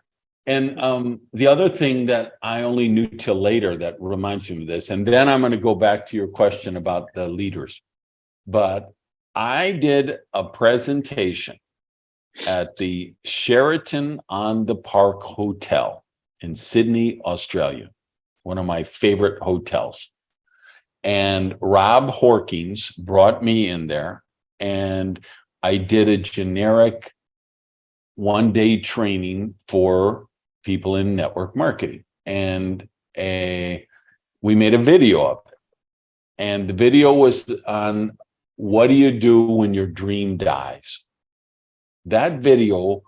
And the other thing that I only knew till later that reminds me of this, and then I'm going to go back to your question about the leaders. But I did a presentation at the Sheraton on the Park Hotel in Sydney, Australia, one of my favorite hotels. And Rob Hawkins brought me in there, and I did a generic one-day training for people in network marketing. And we made a video of it. And the video was on what do you do when your dream dies? That video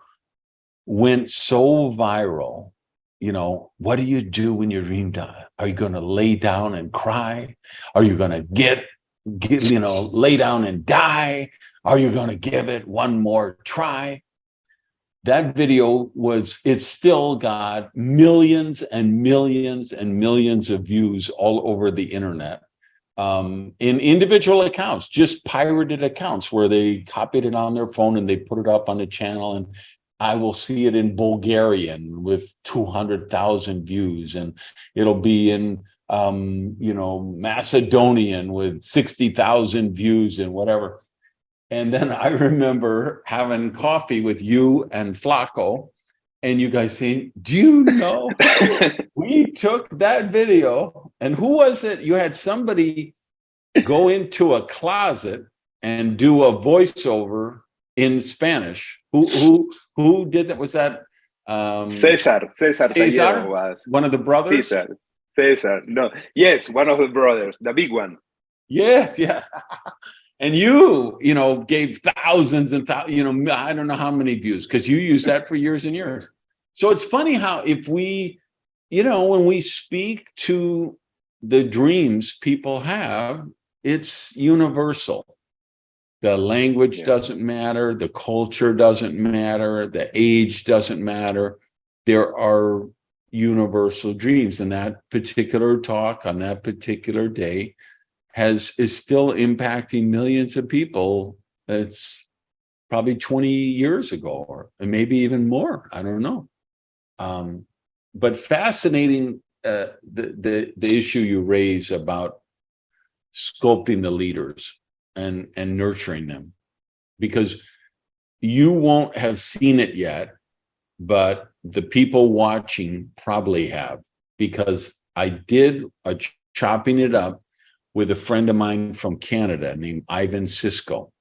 went so viral. You know, what do you do when your dream dies? Are you going to lay down and cry? Are you going to get lay down and die? Are you going to give it one more try? That video it's still got millions and millions and millions of views all over the internet, in individual accounts, just pirated accounts where they copied it on their phone and they put it up on the channel. And I will see it in Bulgarian with 200,000 views, and it'll be in Macedonian with 60,000 views and whatever. And then I remember having coffee with you and Flaco, and you guys saying, do you know, we took that video, and who was it? You had somebody go into a closet and do a voiceover in Spanish. Who did that? Was that Cesar was one of the brothers? Cesar. No. Yes, one of the brothers, the big one. Yes. And you gave thousands and thousands, I don't know how many views, because you used that for years and years. So it's funny how if we, when we speak to the dreams people have, it's universal. The language doesn't matter. The culture doesn't matter. The age doesn't matter. There are universal dreams. And that particular talk on that particular day is still impacting millions of people. It's probably 20 years ago, or maybe even more. I don't know. But fascinating, the issue you raise about sculpting the leaders and nurturing them, because you won't have seen it yet, but the people watching probably have, because I did a chopping it up with a friend of mine from Canada named Ivan Cisco.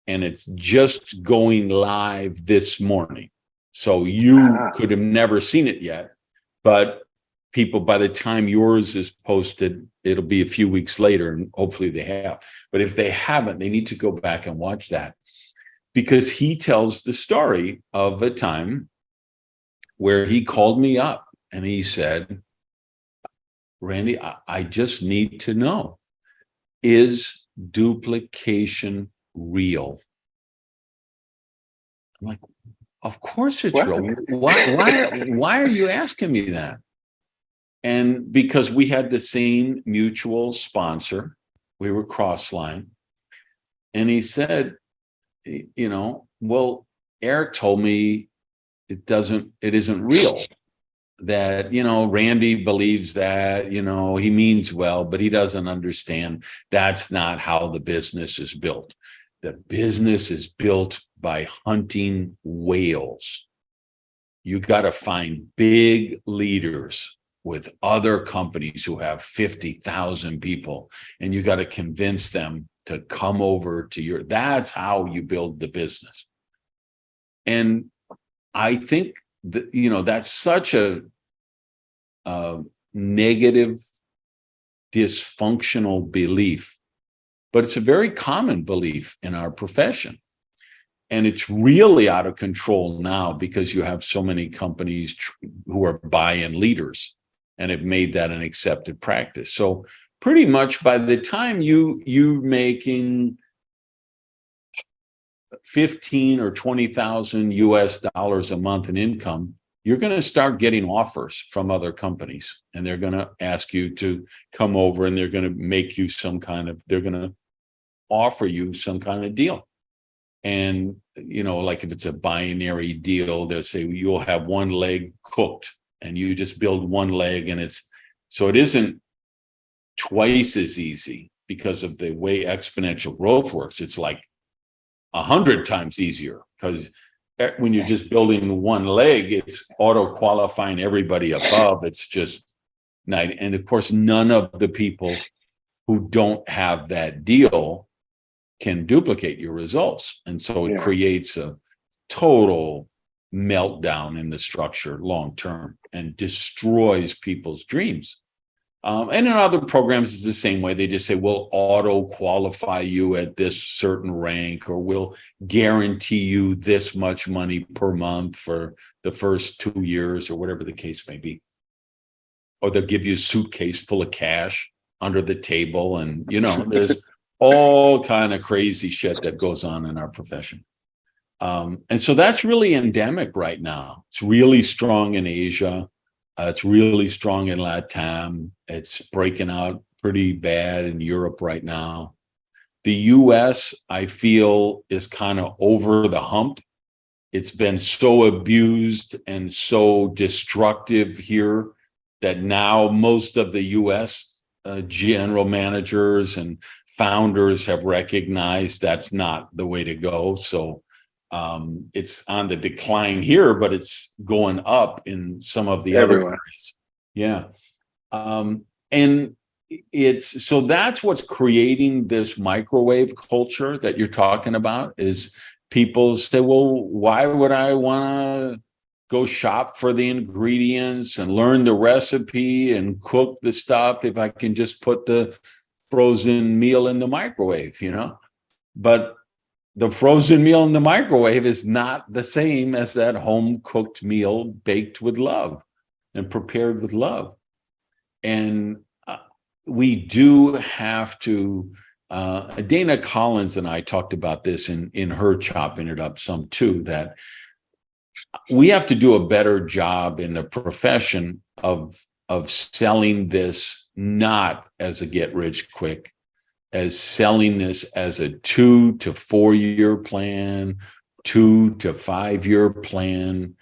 and it's just going live this morning. So you could have never seen it yet, but people, by the time yours is posted, it'll be a few weeks later, and hopefully they have. But if they haven't, they need to go back and watch that, because he tells the story of a time where he called me up and he said, Randy, I just need to know, is duplication real? I'm like, of course it's real. Why are you asking me that? And because we had the same mutual sponsor, we were cross-line. And he said, well, Eric told me it isn't real. That, Randy believes that, he means well, but he doesn't understand that's not how the business is built. The business is built by hunting whales. You got to find big leaders with other companies who have 50,000 people, and you got to convince them to come over to that's how you build the business. And I think that, that's such a negative, dysfunctional belief, but it's a very common belief in our profession. And it's really out of control now because you have so many companies who are buy-in leaders and have made that an accepted practice. So pretty much by the time you're making 15 or 20,000 US dollars a month in income, you're going to start getting offers from other companies, and they're going to ask you to come over, and they're going to make you they're going to offer you some kind of deal. And, like if it's a binary deal, they'll say you'll have one leg cooked and you just build one leg. And it isn't twice as easy because of the way exponential growth works. It's like 100 times easier, because when you're just building one leg, it's auto qualifying everybody above. It's just night. And of course, none of the people who don't have that deal can duplicate your results. And so it creates a total meltdown in the structure long term and destroys people's dreams. And in other programs, it's the same way. They just say, we'll auto qualify you at this certain rank, or we'll guarantee you this much money per month for the first 2 years, or whatever the case may be. Or they'll give you a suitcase full of cash under the table. And, there's all kind of crazy shit that goes on in our profession. And so that's really endemic right now. It's really strong in Asia. It's really strong in LATAM. It's breaking out pretty bad in Europe right now. The US, I feel, is kind of over the hump. It's been so abused and so destructive here that now most of the US general managers and founders have recognized that's not the way to go. So it's on the decline here, but it's going up in some of the other areas. Yeah. And so that's what's creating this microwave culture that you're talking about, is people say, well, why would I want to go shop for the ingredients and learn the recipe and cook the stuff if I can just put the frozen meal in the microwave, But the frozen meal in the microwave is not the same as that home cooked meal baked with love and prepared with love. And we do have to, Dana Collins and I talked about this in her Chopping It Up some too, that we have to do a better job in the profession of selling this not as a get rich quick, as selling this as a 2 to 4 year plan, 2 to 5 year plan.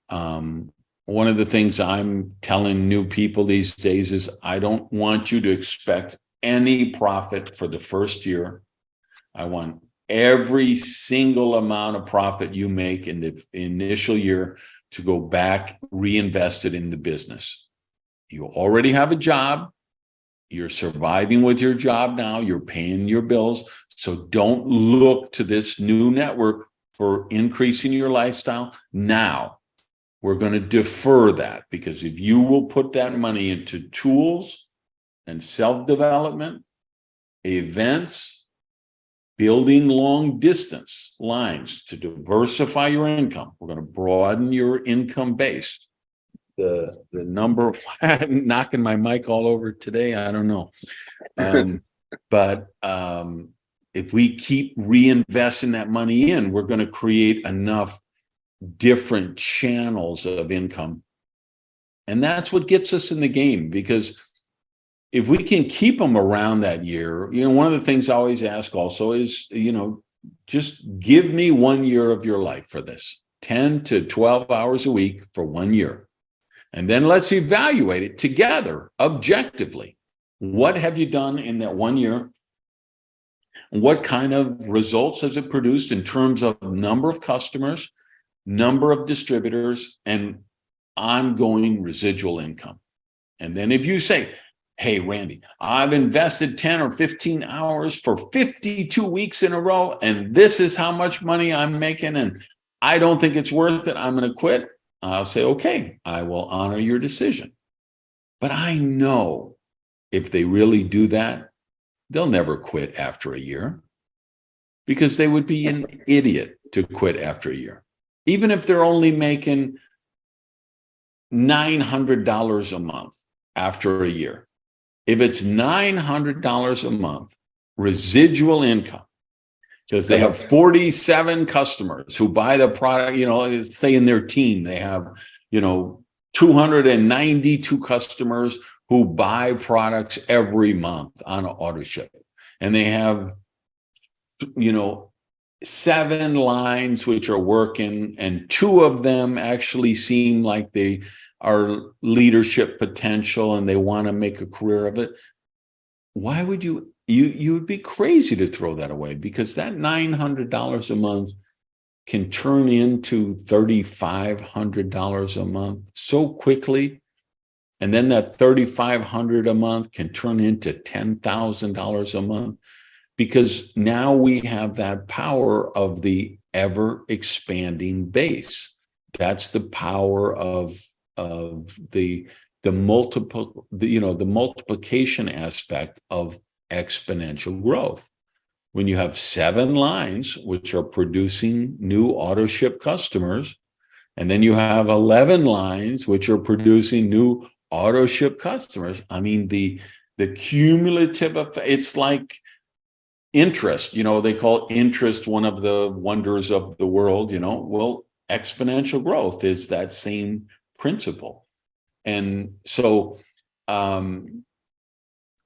One of the things I'm telling new people these days is I don't want you to expect any profit for the first year. I want every single amount of profit you make in the initial year to go back reinvested in the business. You already have a job. You're surviving with your job now. You're paying your bills. So don't look to this new network for increasing your lifestyle now. We're going to defer that, because if you will put that money into tools and self-development, events, building long distance lines to diversify your income, we're going to broaden your income base. The number, I'm knocking my mic all over today, I don't know. But if we keep reinvesting that money in, we're going to create enough different channels of income. And that's what gets us in the game, because if we can keep them around that year, one of the things I always ask also is, just give me 1 year of your life for this, 10 to 12 hours a week for 1 year. And then let's evaluate it together objectively. What have you done in that 1 year? What kind of results has it produced in terms of number of customers, number of distributors, and ongoing residual income? And then if you say, hey, Randy, I've invested 10 or 15 hours for 52 weeks in a row, and this is how much money I'm making, and I don't think it's worth it, I'm going to quit. I'll say, okay, I will honor your decision. But I know if they really do that, they'll never quit after a year, because they would be an idiot to quit after a year. Even if they're only making $900 a month after a year. If it's $900 a month residual income, because they have 47 customers who buy the product, say in their team, they have, 292 customers who buy products every month on auto ship. And they have, 7 lines which are working, and 2 of them actually seem like they are leadership potential and they want to make a career of it. Why would you would be crazy to throw that away, because that $900 a month can turn into $3,500 a month so quickly. And then that $3,500 a month can turn into $10,000 a month, because now we have that power of the ever expanding base. That's the power of the multiplication aspect of exponential growth. When you have 7 lines which are producing new auto ship customers, and then you have 11 lines which are producing new auto ship customers, I mean, the cumulative effect, it's like interest. They call interest one of the wonders of the world. Well, exponential growth is that same principle. And so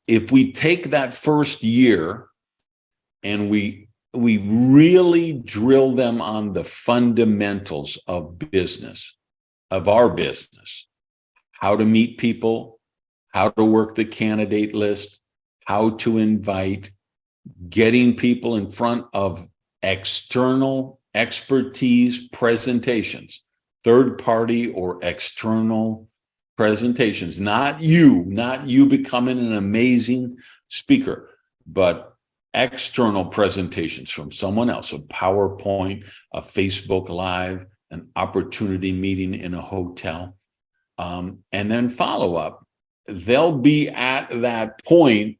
if we take that first year and we really drill them on the fundamentals of business, of our business, how to meet people, how to work the candidate list, how to invite, getting people in front of external expertise presentations, third party or external presentations, not you becoming an amazing speaker, but external presentations from someone else, a PowerPoint, a Facebook Live, an opportunity meeting in a hotel, and then follow up. They'll be at that point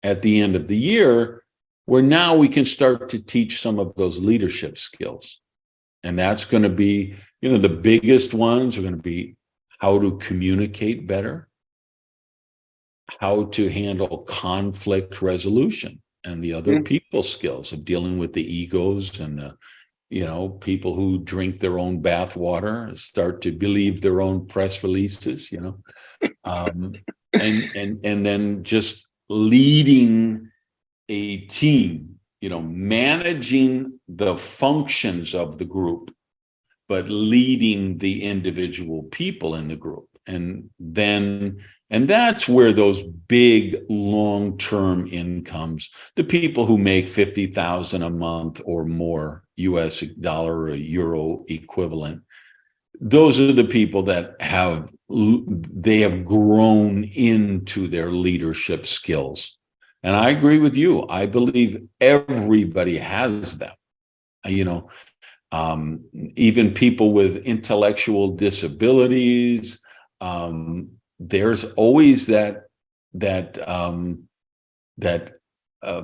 at the end of the year where now we can start to teach some of those leadership skills. And that's going to be, the biggest ones are going to be how to communicate better, how to handle conflict resolution, and the other people skills of dealing with the egos and the, people who drink their own bathwater, start to believe their own press releases, and then just leading a team, managing the functions of the group, but leading the individual people in the group. And that's where those big long-term incomes, the people who make $50,000 a month or more, US dollar or euro equivalent, those are the people that have grown into their leadership skills. And I agree with you. I believe everybody has them. Even people with intellectual disabilities, there's always that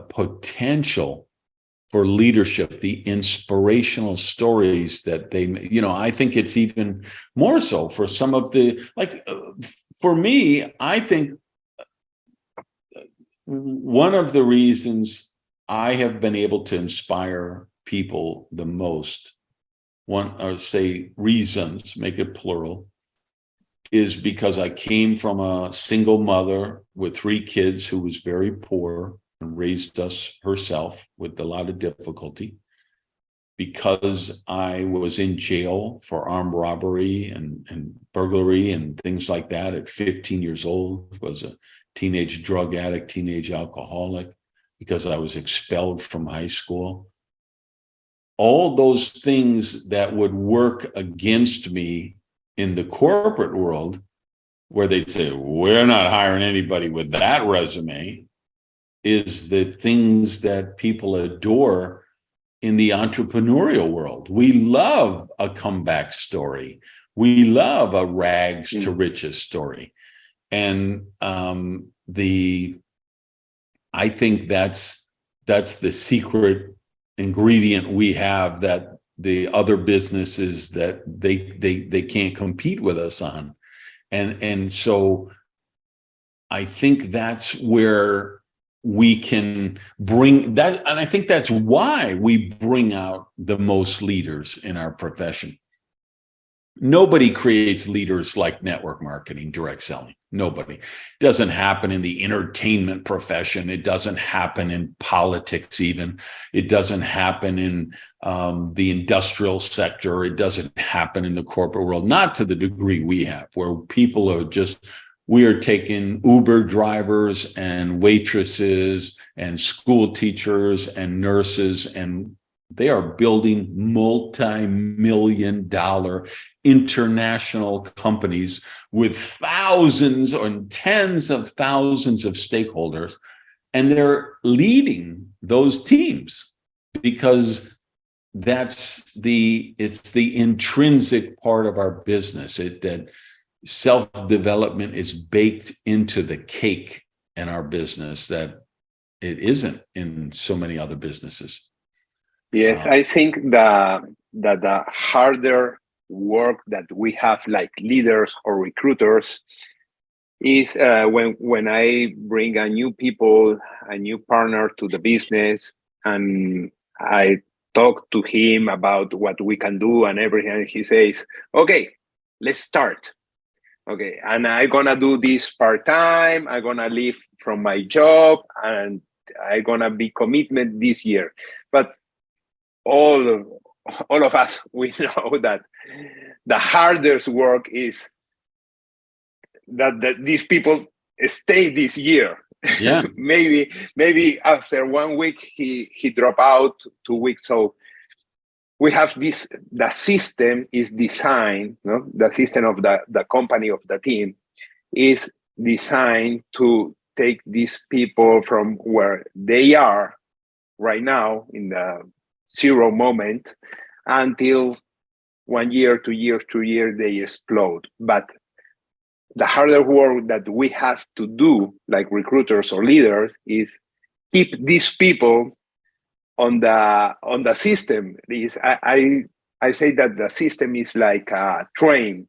potential for leadership, the inspirational stories that they, I think it's even more so for some of the, for me, I think one of the reasons I have been able to inspire people the most, reasons, make it plural, is because I came from a single mother with 3 kids who was very poor and raised us herself with a lot of difficulty. Because I was in jail for armed robbery and burglary and things like that at 15 years old, was a teenage drug addict, teenage alcoholic, because I was expelled from high school. All those things that would work against me in the corporate world, where they'd say, we're not hiring anybody with that resume, is the things that people adore in the entrepreneurial world. We love a comeback story. We love a rags to riches story. And I think that's the secret ingredient we have that the other businesses that they can't compete with us on. And so I think that's where we can bring that, and I think that's why we bring out the most leaders in our profession. Nobody creates leaders like network marketing, direct selling. Nobody. It doesn't happen in the entertainment profession. It doesn't happen in politics even. It doesn't happen in the industrial sector. It doesn't happen in the corporate world, not to the degree we have, where people are just, we are taking Uber drivers and waitresses and school teachers and nurses, and they are building multi-million-dollar international companies with thousands or tens of thousands of stakeholders, and they're leading those teams because it's the intrinsic part of our business. That self-development is baked into the cake in our business that it isn't in so many other businesses. Yes, I think that the harder work that we have, like leaders or recruiters, is when I bring a new partner to the business, and I talk to him about what we can do and everything. And he says, "Okay, let's start. Okay, and I'm gonna do this part-time. I'm gonna leave from my job, and I'm gonna be commitment this year." But all of us, we know that the hardest work is that these people stay this year. Yeah. maybe after 1 week he drop out, 2 weeks. So we have this, the system is designed, the system of the company, of the team, is designed to take these people from where they are right now in the zero moment until 1 year, 2 years, 3 years, they explode. But the harder work that we have to do, like recruiters or leaders, is keep these people on the system. I say that the system is like a train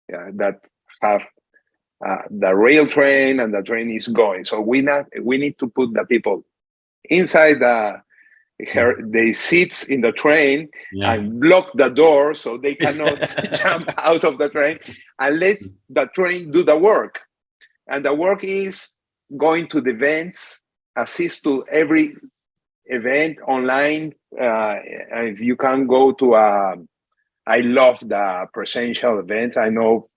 that have the rail train, and the train is going. So we need to put the people inside the seats in the train, and block the door so they cannot jump out of the train, and let the train do the work. And the work is going to the events, assist to every event online. If you can go to I love the presential events. I know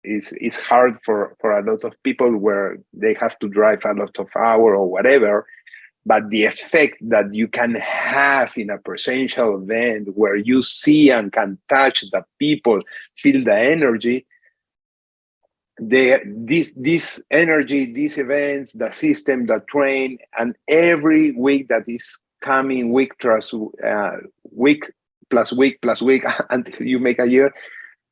it's hard for a lot of people where they have to drive a lot of hours or whatever. but the effect that you can have in a presential event where you see and can touch the people, feel the energy, this energy, these events, the system, the train, and every week that is coming, week plus week plus week plus week until you make a year.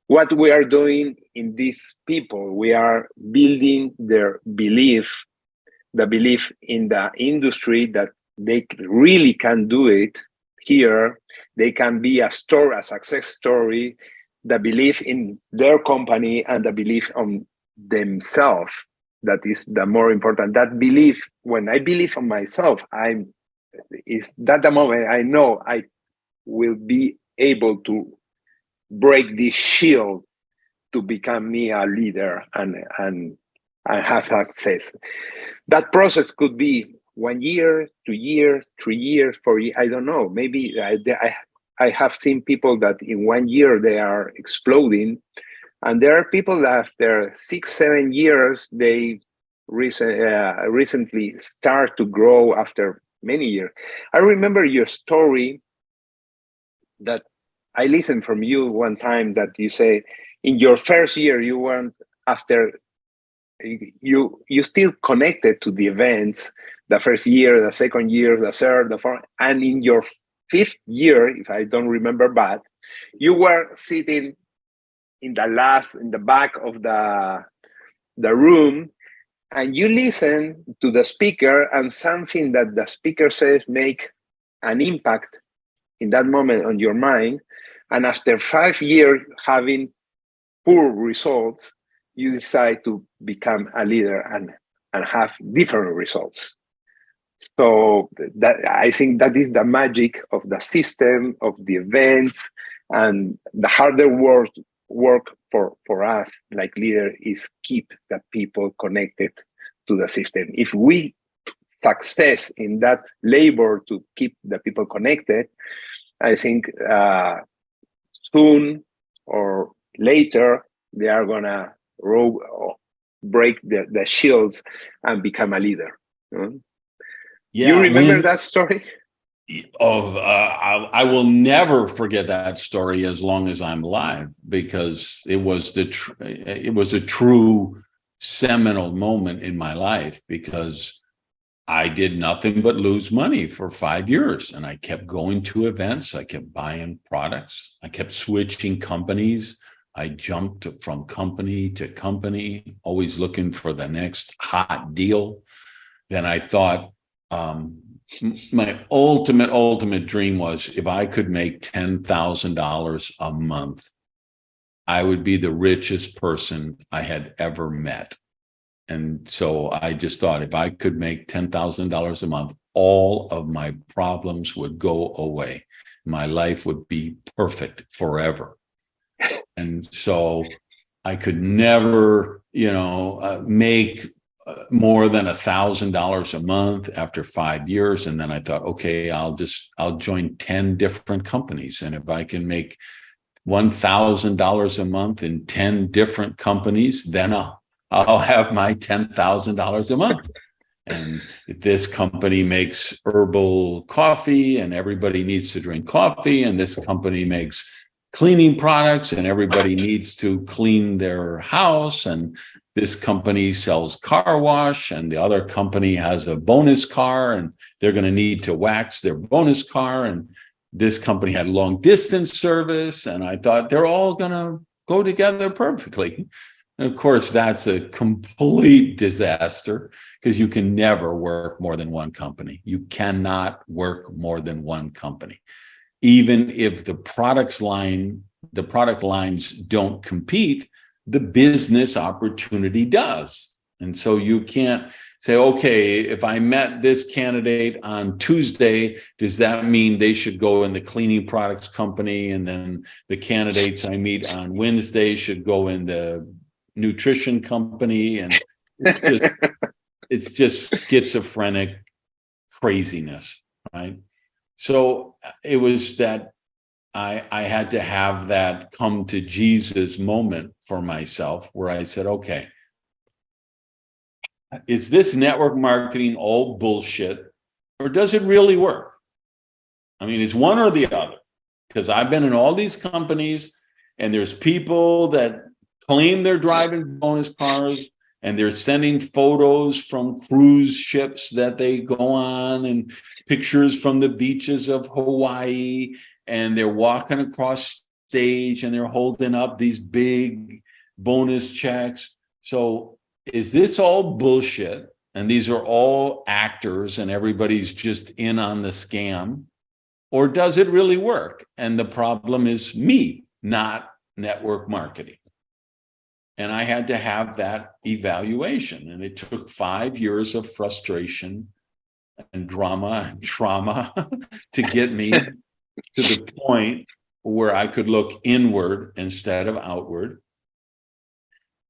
What we are doing in these people, we are building their belief, the belief in the industry that they really can do it here. They can be a success story, the belief in their company and the belief on themselves. That is the more important. That belief, when I believe on myself, is that the moment I know I will be able to break this shield to become me a leader and have success. That process could be 1 year, 2 years, 3 years, 4 years. I don't know. Maybe I have seen people that in 1 year they are exploding, and there are people that after 6, 7 years they recently start to grow after many years. I remember your story that I listened from you one time that you say in your first year you went after you still connected to the events the first year, the second year, the third, the fourth, and in your fifth year, if I don't remember bad, you were sitting in the back of the room, and you listen to the speaker, and something that the speaker says make an impact in that moment on your mind. And after 5 years having poor results, you decide to become a leader and have different results. So that I think that is the magic of the system, of the events, and the harder work for us like leader is keep the people connected to the system. If we success in that labor to keep the people connected, I think soon or later they are gonna break the shields and become a leader. Yeah, you remember that story? I will never forget that story as long as I'm alive, because it was a true seminal moment in my life, because I did nothing but lose money for 5 years, and I kept going to events, I kept buying products, I kept switching companies. I jumped from company to company, always looking for the next hot deal. Then I thought, my ultimate dream was if I could make $10,000 a month, I would be the richest person I had ever met. And so I just thought if I could make $10,000 a month, all of my problems would go away. My life would be perfect forever. And so I could never, make more than $1,000 a month after 5 years. And then I thought, okay, I'll join 10 different companies. And if I can make $1,000 a month in 10 different companies, then I'll have my $10,000 a month. And if this company makes herbal coffee and everybody needs to drink coffee, and this company makes cleaning products and everybody needs to clean their house, and this company sells car wash and the other company has a bonus car and they're going to need to wax their bonus car, and this company had long distance service, and I thought they're all going to go together perfectly. And of course, that's a complete disaster, because you can never work more than one company. You cannot work more than one company. Even if the product lines don't compete, the business opportunity does. And so you can't say, okay, if I met this candidate on Tuesday, does that mean they should go in the cleaning products company? And then the candidates I meet on Wednesday should go in the nutrition company? And it's just schizophrenic craziness, right? So it was that I had to have that come to Jesus moment for myself, where I said, okay, is this network marketing all bullshit? or does it really work? I mean, it's one or the other, because I've been in all these companies and there's people that claim they're driving bonus cars and they're sending photos from cruise ships that they go on and pictures from the beaches of Hawaii, and they're walking across stage and they're holding up these big bonus checks. So is this all bullshit? And these are all actors and everybody's just in on the scam? Or does it really work? And the problem is me, not network marketing. And I had to have that evaluation. And it took 5 years of frustration and drama and trauma to get me to the point where I could look inward instead of outward.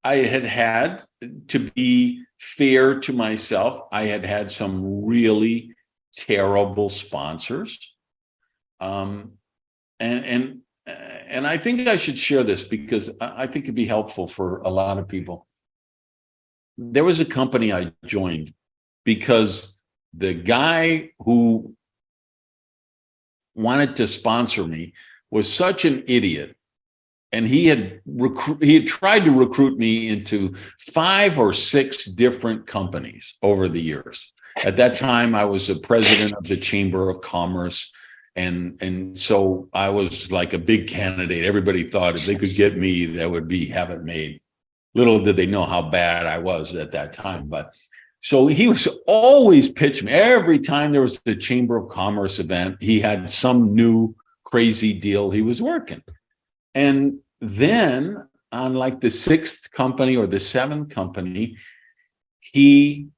I had to be fair to myself. I had some really terrible sponsors. And I think I should share this because I think it'd be helpful for a lot of people. There was a company I joined because the guy who wanted to sponsor me was such an idiot, and he had tried to recruit me into 5 or 6 different companies over the years. At that time, I was the president of the Chamber of Commerce. And so I was like a big candidate. Everybody thought if they could get me, that would have it made. Little did they know how bad I was at that time. But so he was always pitching me. Every time there was the Chamber of Commerce event, he had some new crazy deal he was working. And then on like the 6th company or the 7th company, he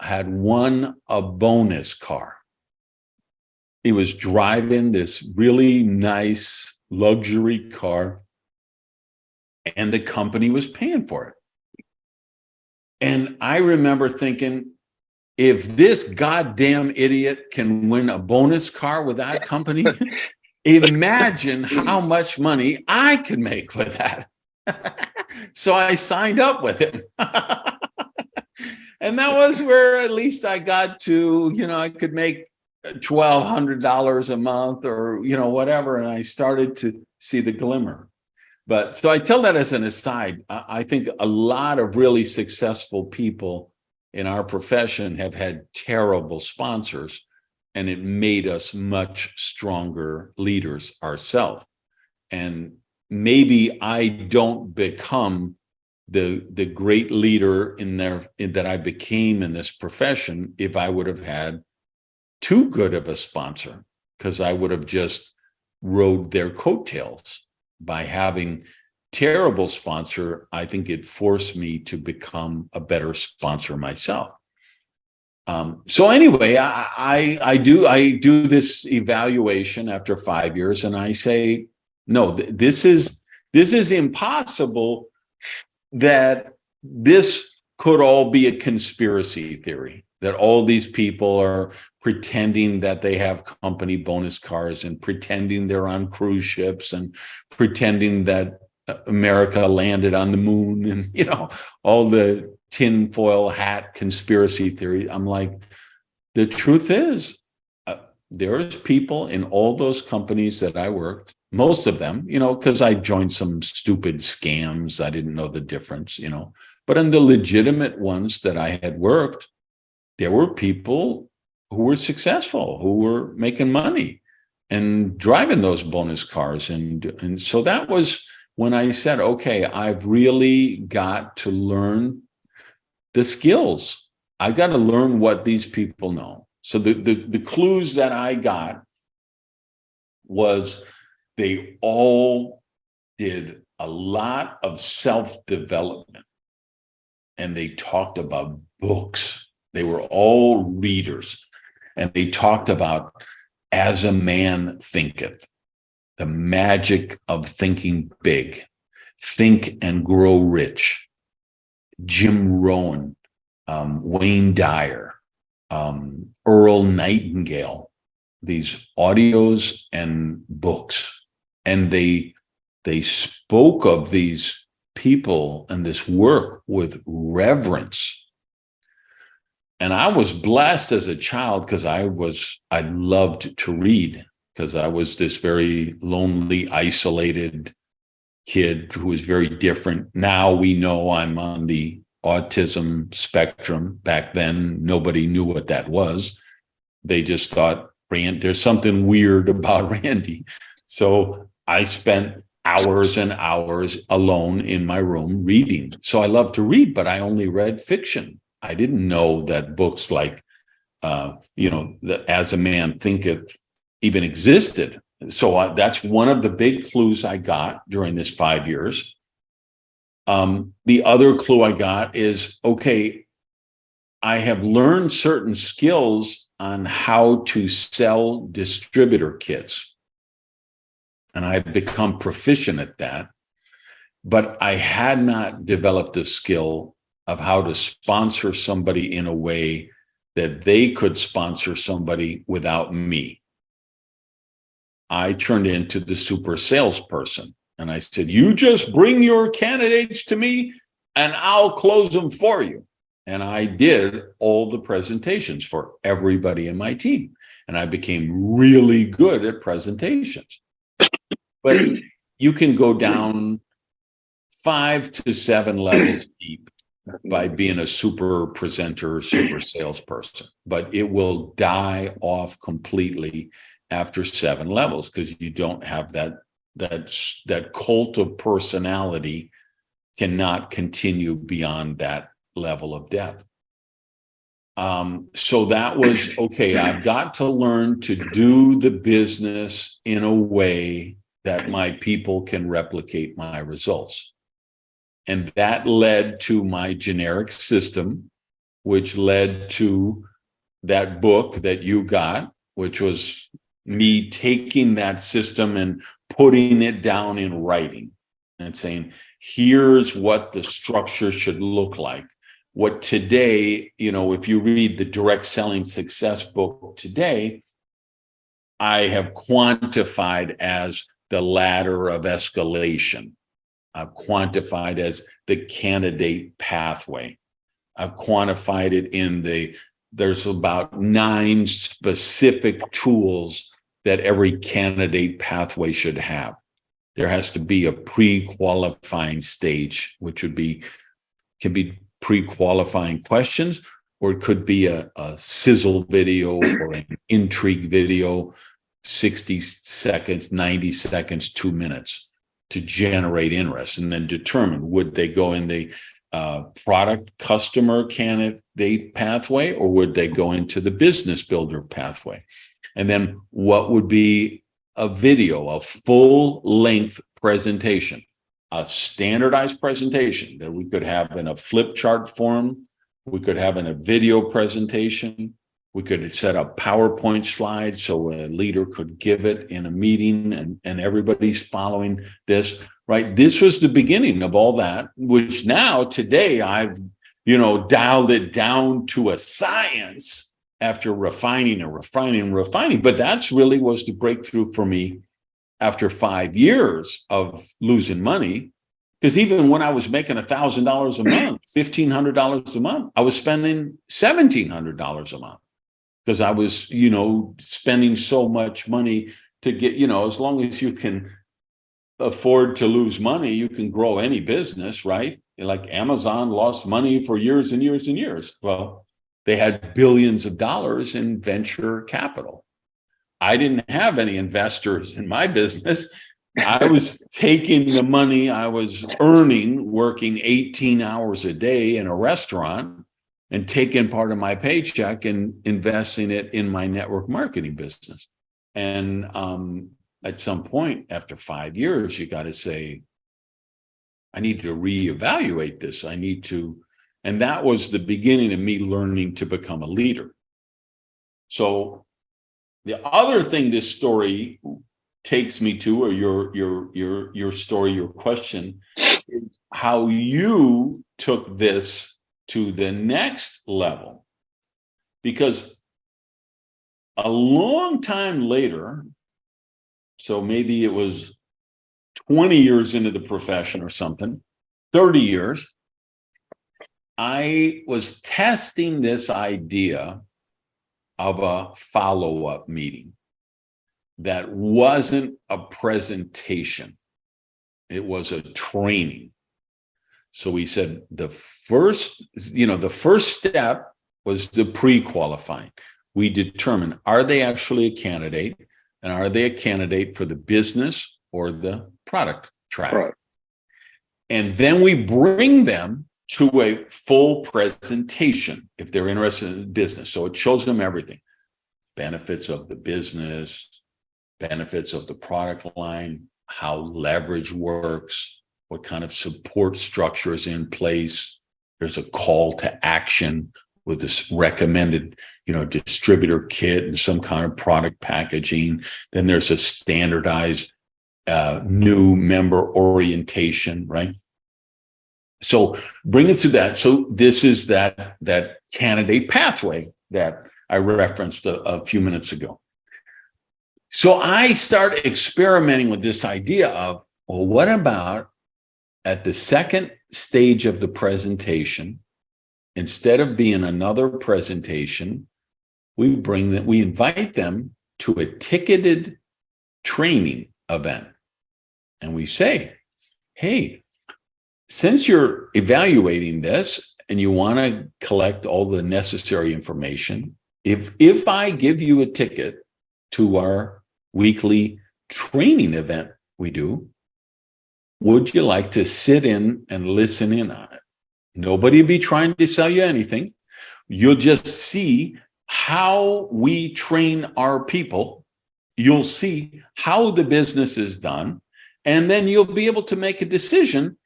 had won a bonus car. He was driving this really nice luxury car, and the company was paying for it. And I remember thinking, if this goddamn idiot can win a bonus car with that company, imagine how much money I could make with that. So I signed up with him. And that was where at least I got to, I could make $1,200 a month or, whatever. And I started to see the glimmer. But so I tell that as an aside. I think a lot of really successful people in our profession have had terrible sponsors, and it made us much stronger leaders ourselves. And maybe I don't become the great leader that I became in this profession if I would have had too good of a sponsor, because I would have just rode their coattails. By having terrible sponsor, I think it forced me to become a better sponsor myself. So anyway, I do this evaluation after 5 years, and I say, no, this is impossible. That this could all be a conspiracy theory. That all these people are pretending that they have company bonus cars and pretending they're on cruise ships and pretending that America landed on the moon and, all the tinfoil hat conspiracy theory. I'm like, the truth is, there's people in all those companies that I worked, most of them, because I joined some stupid scams. I didn't know the difference, but in the legitimate ones that I had worked, there were people who were successful, who were making money and driving those bonus cars. And so that was when I said, okay, I've really got to learn the skills. I've got to learn what these people know. So the clues that I got was they all did a lot of self-development, and they talked about books. They were all readers, and they talked about as a man thinketh, the magic of thinking big, think and grow rich. Jim Rohn, Wayne Dyer, Earl Nightingale, these audios and books. And they spoke of these people and this work with reverence. And I was blessed as a child because I loved to read, because I was this very lonely, isolated kid who was very different. Now we know I'm on the autism spectrum. Back then, nobody knew what that was. They just thought, there's something weird about Randy. So I spent hours and hours alone in my room reading. So I love to read, but I only read fiction. I didn't know that books like, that As a Man Thinketh even existed. So that's one of the big clues I got during this 5 years. The other clue I got is, okay, I have learned certain skills on how to sell distributor kits, and I've become proficient at that. But I had not developed a skill of how to sponsor somebody in a way that they could sponsor somebody without me. I turned into the super salesperson, and I said, you just bring your candidates to me and I'll close them for you. And I did all the presentations for everybody in my team. And I became really good at presentations. But you can go down 5 to 7 levels deep by being a super presenter, super salesperson. But it will die off completely after 7 levels, because you don't have that cult of personality cannot continue beyond that level of depth. So that was, okay, I've got to learn to do the business in a way that my people can replicate my results. And that led to my generic system, which led to that book that you got, which was me taking that system and putting it down in writing and saying, here's what the structure should look like. What today, if you read the Direct Selling Success book today, I have quantified as the ladder of escalation. I've quantified as the candidate pathway. I've quantified it there's about 9 specific tools that every candidate pathway should have. There has to be a pre-qualifying stage, which can be pre-qualifying questions, or it could be a sizzle video or an intrigue video, 60 seconds, 90 seconds, 2 minutes to generate interest, and then determine, would they go in the product customer candidate pathway, or would they go into the business builder pathway? And then what would be a video, a full length presentation, a standardized presentation that we could have in a flip chart form, we could have in a video presentation, we could set up PowerPoint slides so a leader could give it in a meeting and everybody's following this, right? This was the beginning of all that, which now today I've, dialed it down to a science after refining and refining and refining. But that's really was the breakthrough for me after 5 years of losing money. Because even when I was making $1,000 a month, $1,500 a month, I was spending $1,700 a month. Because I was, spending so much money to get, as long as you can afford to lose money, you can grow any business, right? Like Amazon lost money for years and years and years. Well, they had billions of dollars in venture capital. I didn't have any investors in my business. I was taking the money I was earning, working 18 hours a day in a restaurant, and taking part of my paycheck and investing it in my network marketing business. And at some point after 5 years, you got to say, I need to reevaluate this. And that was the beginning of me learning to become a leader. So the other thing this story takes me to, or your story, your question, is how you took this to the next level. Because a long time later, so maybe it was 20 years into the profession or something, 30 years, I was testing this idea of a follow-up meeting that wasn't a presentation. It was a training. So we said the first step was the pre-qualifying. We determined, are they actually a candidate? And are they a candidate for the business or the product track? Right. And then we bring them to a full presentation if they're interested in business. So it shows them everything. Benefits of the business, benefits of the product line, how leverage works, what kind of support structure is in place. There's a call to action with this recommended, distributor kit and some kind of product packaging. Then there's a standardized new member orientation, right? So bring it to that. So this is that candidate pathway that I referenced a few minutes ago. So I start experimenting with this idea of, well, what about at the second stage of the presentation, instead of being another presentation, we invite them to a ticketed training event. And we say, hey, since you're evaluating this and you want to collect all the necessary information, if I give you a ticket to our weekly training event we do, would you like to sit in and listen in on it? Nobody will be trying to sell you anything. You'll just see how we train our people. You'll see how the business is done. And then you'll be able to make a decision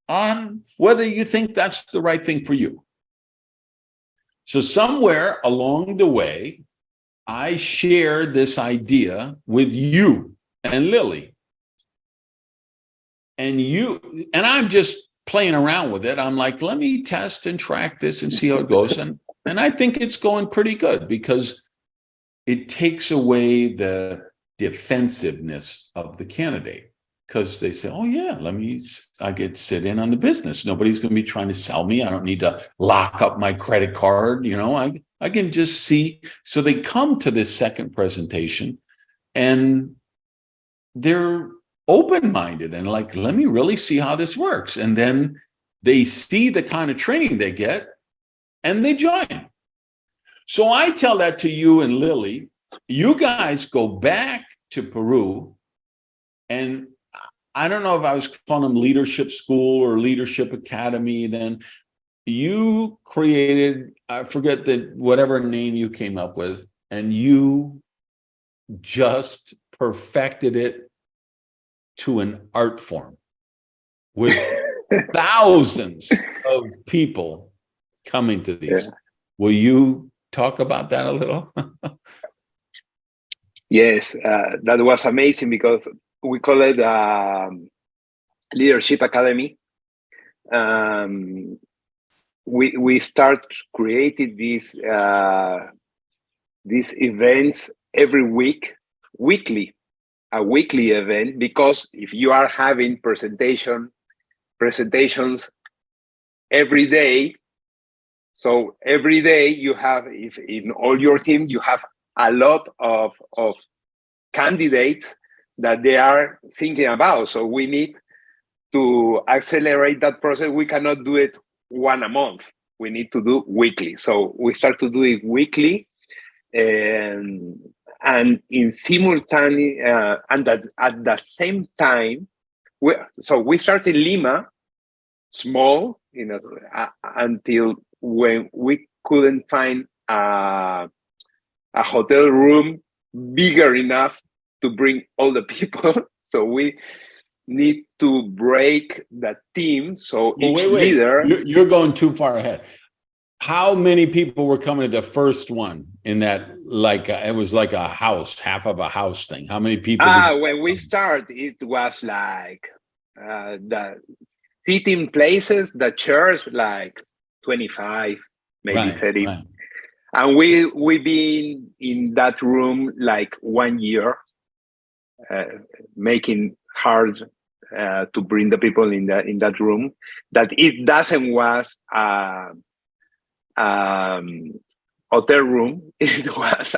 on whether you think that's the right thing for you. So somewhere along the way, I shared this idea with you and Lily. And I'm just playing around with it. I'm like, let me test and track this and see how it goes. And I think it's going pretty good because it takes away the defensiveness of the candidate. Because they say, oh, yeah, I get to sit in on the business. Nobody's going to be trying to sell me. I don't need to lock up my credit card. I can just see. So they come to this second presentation and they're open-minded and like, let me really see how this works. And then they see the kind of training they get and they join. So I tell that to you and Lily, you guys go back to Peru, and I don't know if I was calling them leadership school or leadership academy. Then you created, I forget whatever name you came up with, and you just perfected it to an art form with thousands of people coming to these. Yeah. Will you talk about that a little? Yes, that was amazing because we call it Leadership Academy. We start creating these events every week, a weekly event, because if you are having presentations every day, so every day you have, if in all your team you have a lot of candidates that they are thinking about. So we need to accelerate that process. We cannot do it one a month. We need to do weekly. So we start to do it weekly, and in simultaneous, and at the same time, we start in Lima, small, until when we couldn't find a hotel room bigger enough to bring all the people. So we need to break the team. So each leader... You're going too far ahead. How many people were coming to the first one in that, it was like a house, half of a house thing? How many people? When we start, it was like the seating places, the chairs, like 25, maybe 30. Right. And we've been in that room like 1 year, making hard to bring the people in that room. That it doesn't was hotel room. It was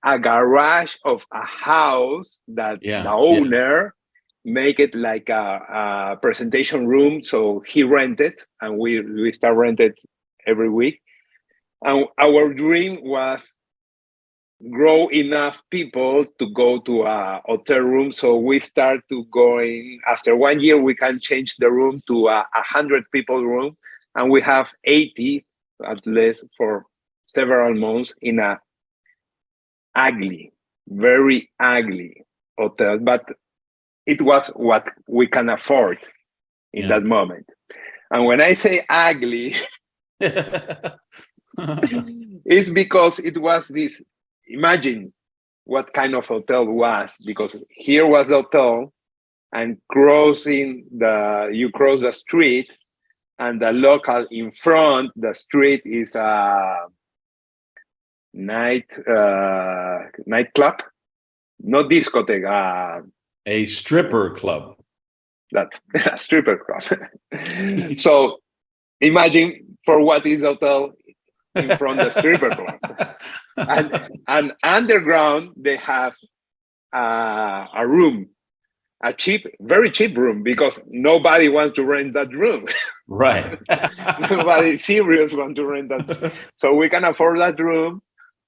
a garage of a house that the owner make it like a presentation room. So he rented, and we start rented every week. And our dream was grow enough people to go to a hotel room. So we start to going, after 1 year, we can change the room to a 100 people room. And we have 80 at least for several months in a ugly, very ugly hotel. But it was what we can afford in that moment. And when I say ugly, it's because it was this, imagine what kind of hotel was, because here was the hotel, and you cross the street, and the local in front, the street is a nightclub, not discotheque, a stripper club. That a stripper club. So imagine for what is hotel in front of the stripper club. And underground they have a room, a very cheap room, because nobody wants to rent that room. Right. Nobody serious want to rent that. So we can afford that room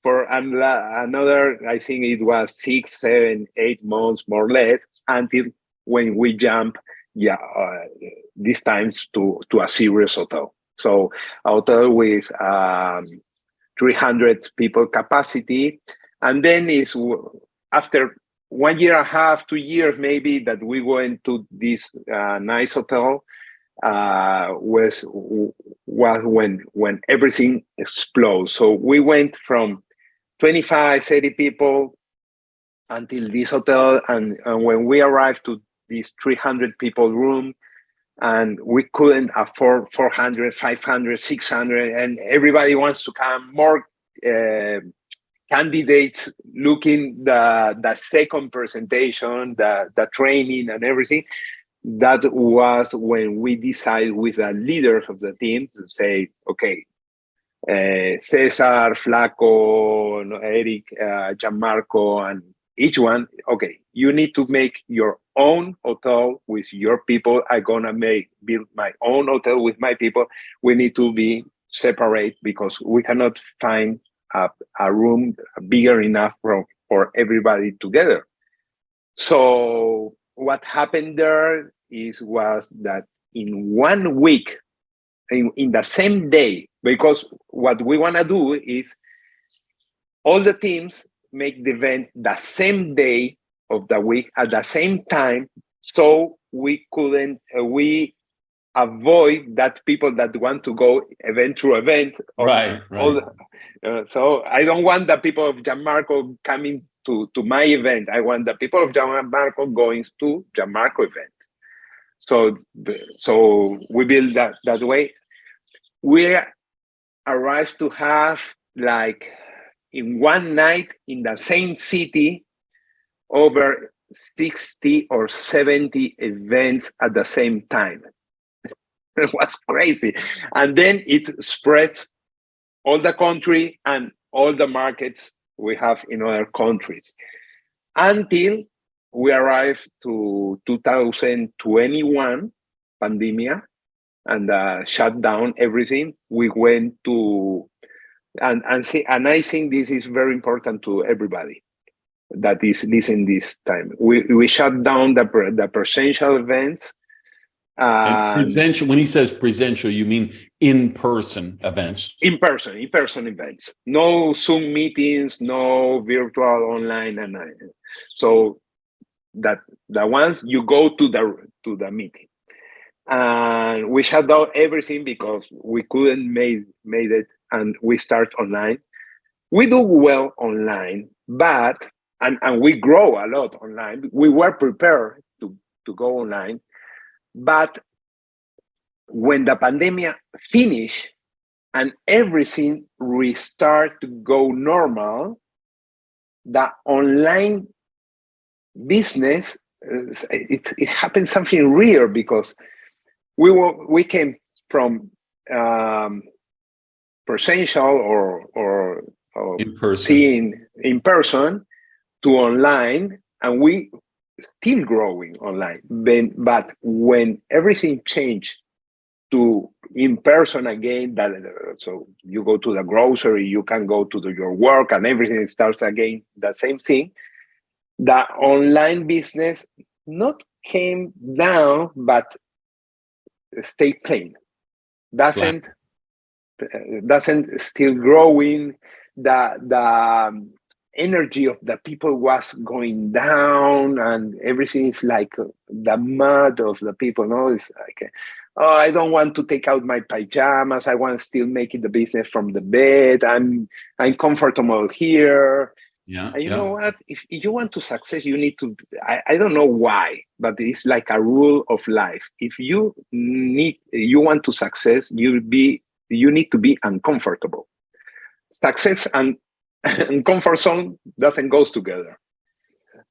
for another, I think it was 6, 7, 8 months more or less, until when we jump, these times to a serious hotel. So a hotel with 300 people capacity. And then is after 1 year and a half, 2 years maybe, that we went to this nice hotel, was when everything explodes. So we went from 25, 30 people until this hotel. And when we arrived to this 300 people room, and we couldn't afford 400, 500, 600, and everybody wants to come, more candidates looking the second presentation, the training and everything. That was when we decided with the leaders of the team to say, okay, Cesar, Flaco, Eric, Gianmarco, and each one, okay, you need to make your own hotel with your people. I'm gonna build my own hotel with my people. We need to be separate because we cannot find a room bigger enough for everybody together. So what happened there was that in 1 week, in the same day, because what we want to do is all the teams make the event the same day of the week at the same time, so we avoid that people that want to go event to event. Right. So I don't want the people of Gianmarco coming to my event. I want the people of Gianmarco going to Gianmarco event. So we build that way. We arrived to have, like, in one night in the same city, over 60 or 70 events at the same time. It was crazy. And then it spreads all the country and all the markets we have in other countries, until we arrived to 2021 pandemia, and shut down everything. We went to, and I think this is very important to everybody that is listening this time. We shut down the presential events. And presential, when he says presential, you mean in-person events? In-person events. No Zoom meetings, no virtual online, and so that the ones you go to the meeting. And we shut down everything because we couldn't made it, and we start online. We do well online, but and we grow a lot online. We were prepared to go online, but when the pandemic finished and everything restart to go normal, the online business it happened something real, because we came from presential or In person. seeing in person to online, and we still growing online. But when everything changed to in person again, that so you go to the grocery, you can go to your work, and everything starts again. The same thing. The online business not came down, but stay plain. Flat. Doesn't doesn't still growing. The energy of the people was going down, and everything is like the mud of the people. No, it's like, oh, I don't want to take out my pajamas. I want to still make it the business from the bed. I'm comfortable here. Yeah, And you know yeah. what? If you want to success, you need to. I don't know why, but it's like a rule of life. If you want to success, you need to be uncomfortable. Success and comfort zone doesn't goes together.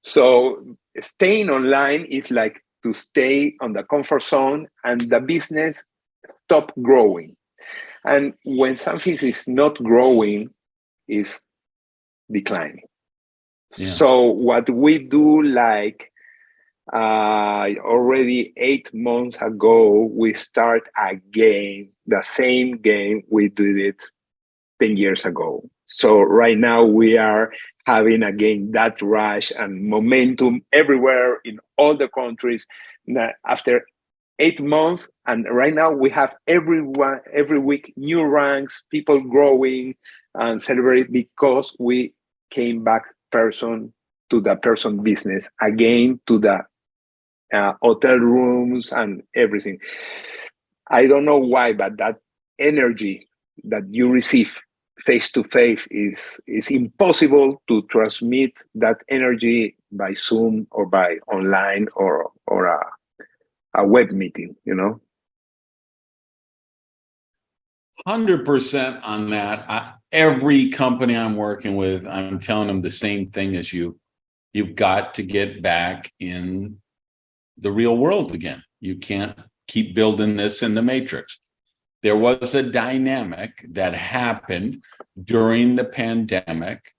So staying online is like to stay on the comfort zone, and the business stop growing. And when something is not growing, is declining. Yes. So what we do, like already 8 months ago, we start again the same game we did it 10 years ago. So right now we are having again that rush and momentum everywhere in all the countries. Now, after 8 months, and right now we have every week new ranks, people growing and celebrate, because we came back person to the person business again, to the hotel rooms and everything. I don't know why, but that energy that you receive face to face is impossible to transmit that energy by Zoom or by online or a web meeting. 100% on that. Every company I'm working with, I'm telling them the same thing as you. You've got to get back in the real world again. You can't keep building this in the matrix. There was a dynamic that happened during the pandemic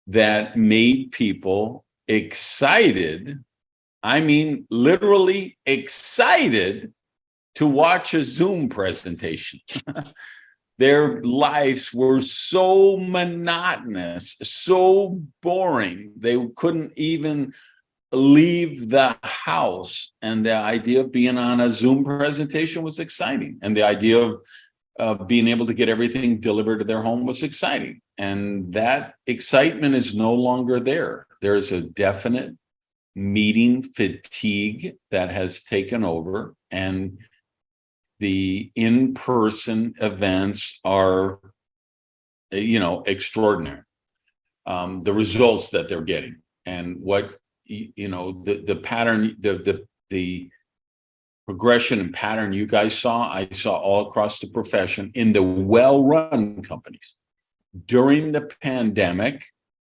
that made people excited. I mean, literally excited to watch a Zoom presentation. Their lives were so monotonous, so boring. They couldn't even leave the house. And the idea of being on a Zoom presentation was exciting. And the idea of being able to get everything delivered to their home was exciting. And that excitement is no longer there. There's a definite meeting fatigue that has taken over, and the in-person events are, extraordinary. The results that they're getting, and what, the pattern, the progression and pattern you guys saw, I saw all across the profession in the well-run companies. During the pandemic,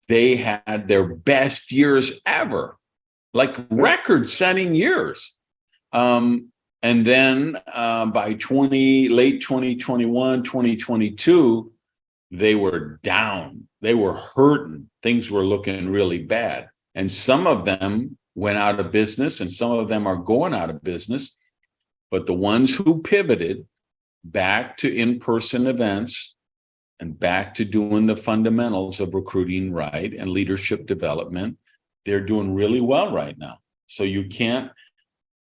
they had their best years ever, like record-setting years. And then by late 2021, 2022, they were down. They were hurting. Things were looking really bad. And some of them went out of business, and some of them are going out of business. But the ones who pivoted back to in-person events and back to doing the fundamentals of recruiting right and leadership development, they're doing really well right now. So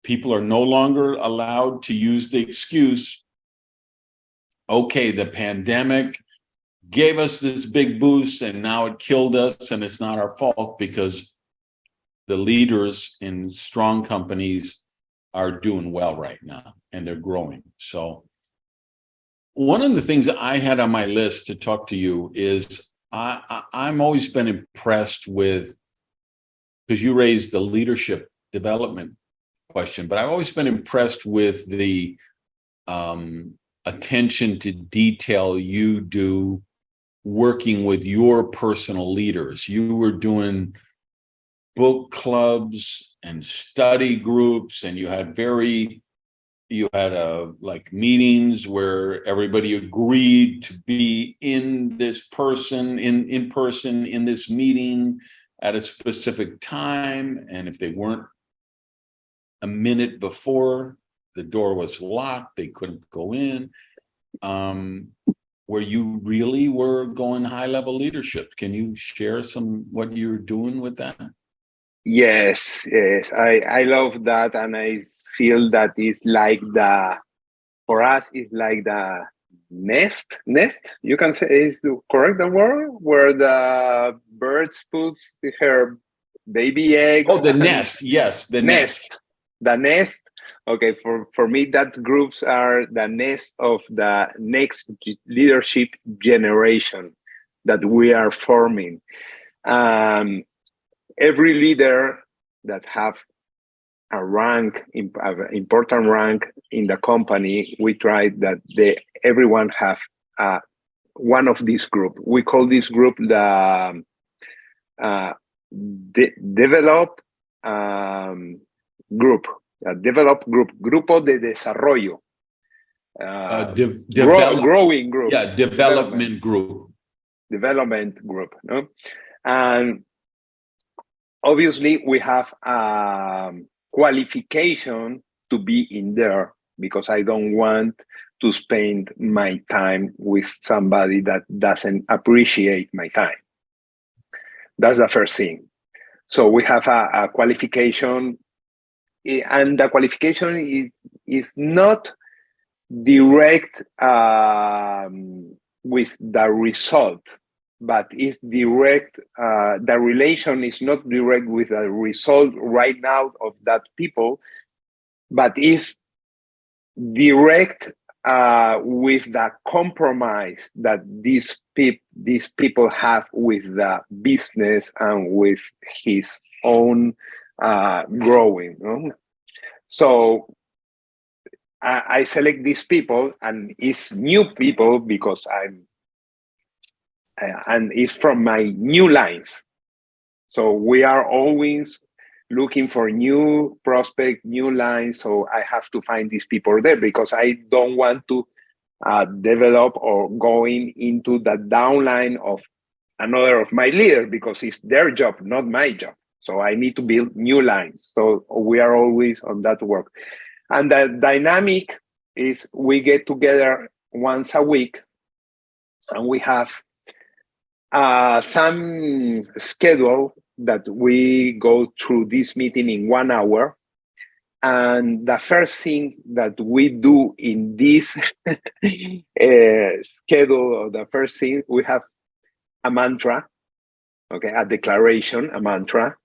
people are no longer allowed to use the excuse, okay, the pandemic gave us this big boost and now it killed us and it's not our fault, because the leaders in strong companies are doing well right now and they're growing. So one of the things I had on my list to talk to you is I'm always been impressed with, because you raised the leadership development question, but I've always been impressed with the attention to detail you do working with your personal leaders. You were doing book clubs and study groups, and you had like meetings where everybody agreed to be in person in this meeting at a specific time, and if they weren't a minute before, the door was locked, they couldn't go in. Where you really were going high-level leadership. Can you share what you're doing with that? Yes, I love that, and I feel that it's like for us, it's like the nest. You can say is the correct word where the birds puts her baby eggs. Oh, the nest. Yes, the nest. The nest. Okay, for me, that groups are the nest of the next leadership generation that we are forming. Every leader that have a rank, important rank in the company, we try that everyone have one of this group. We call this group the develop group. Develop group, Grupo de Desarrollo. Growing group. Yeah, development group. Development group. No? And obviously, we have qualification to be in there because I don't want to spend my time with somebody that doesn't appreciate my time. That's the first thing. So we have a qualification, and the qualification is not direct with the result, but is direct. The relation is not direct with the result right now of that people, but is direct with the compromise that these people have with the business and with his own growing. No? So I select these people, and it's new people because and it's from my new lines. So we are always looking for new prospect, new lines. So I have to find these people there because I don't want to develop or going into the downline of another of my leaders because it's their job, not my job. So I need to build new lines. So we are always on that work. And the dynamic is we get together once a week and we have some schedule that we go through this meeting in 1 hour. And the first thing that we do in this schedule, or the first thing, we have a mantra, okay, a declaration, a mantra,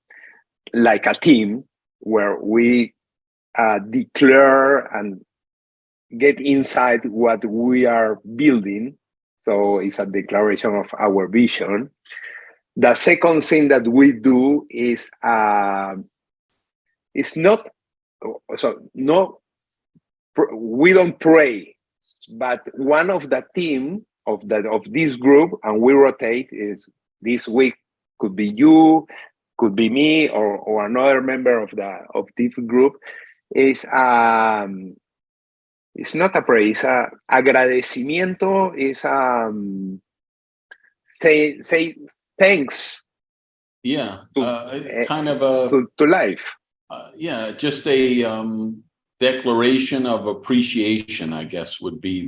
like a team where we declare and get inside what we are building. So it's a declaration of our vision. The second thing that we do is it's not so no we don't pray, but one of the team of this group, and we rotate, is this week could be you, could be me, or another member of this group, is it's not a praise, it's a agradecimiento, is say thanks. Yeah, kind of a to life. Yeah, just a declaration of appreciation, I guess, would be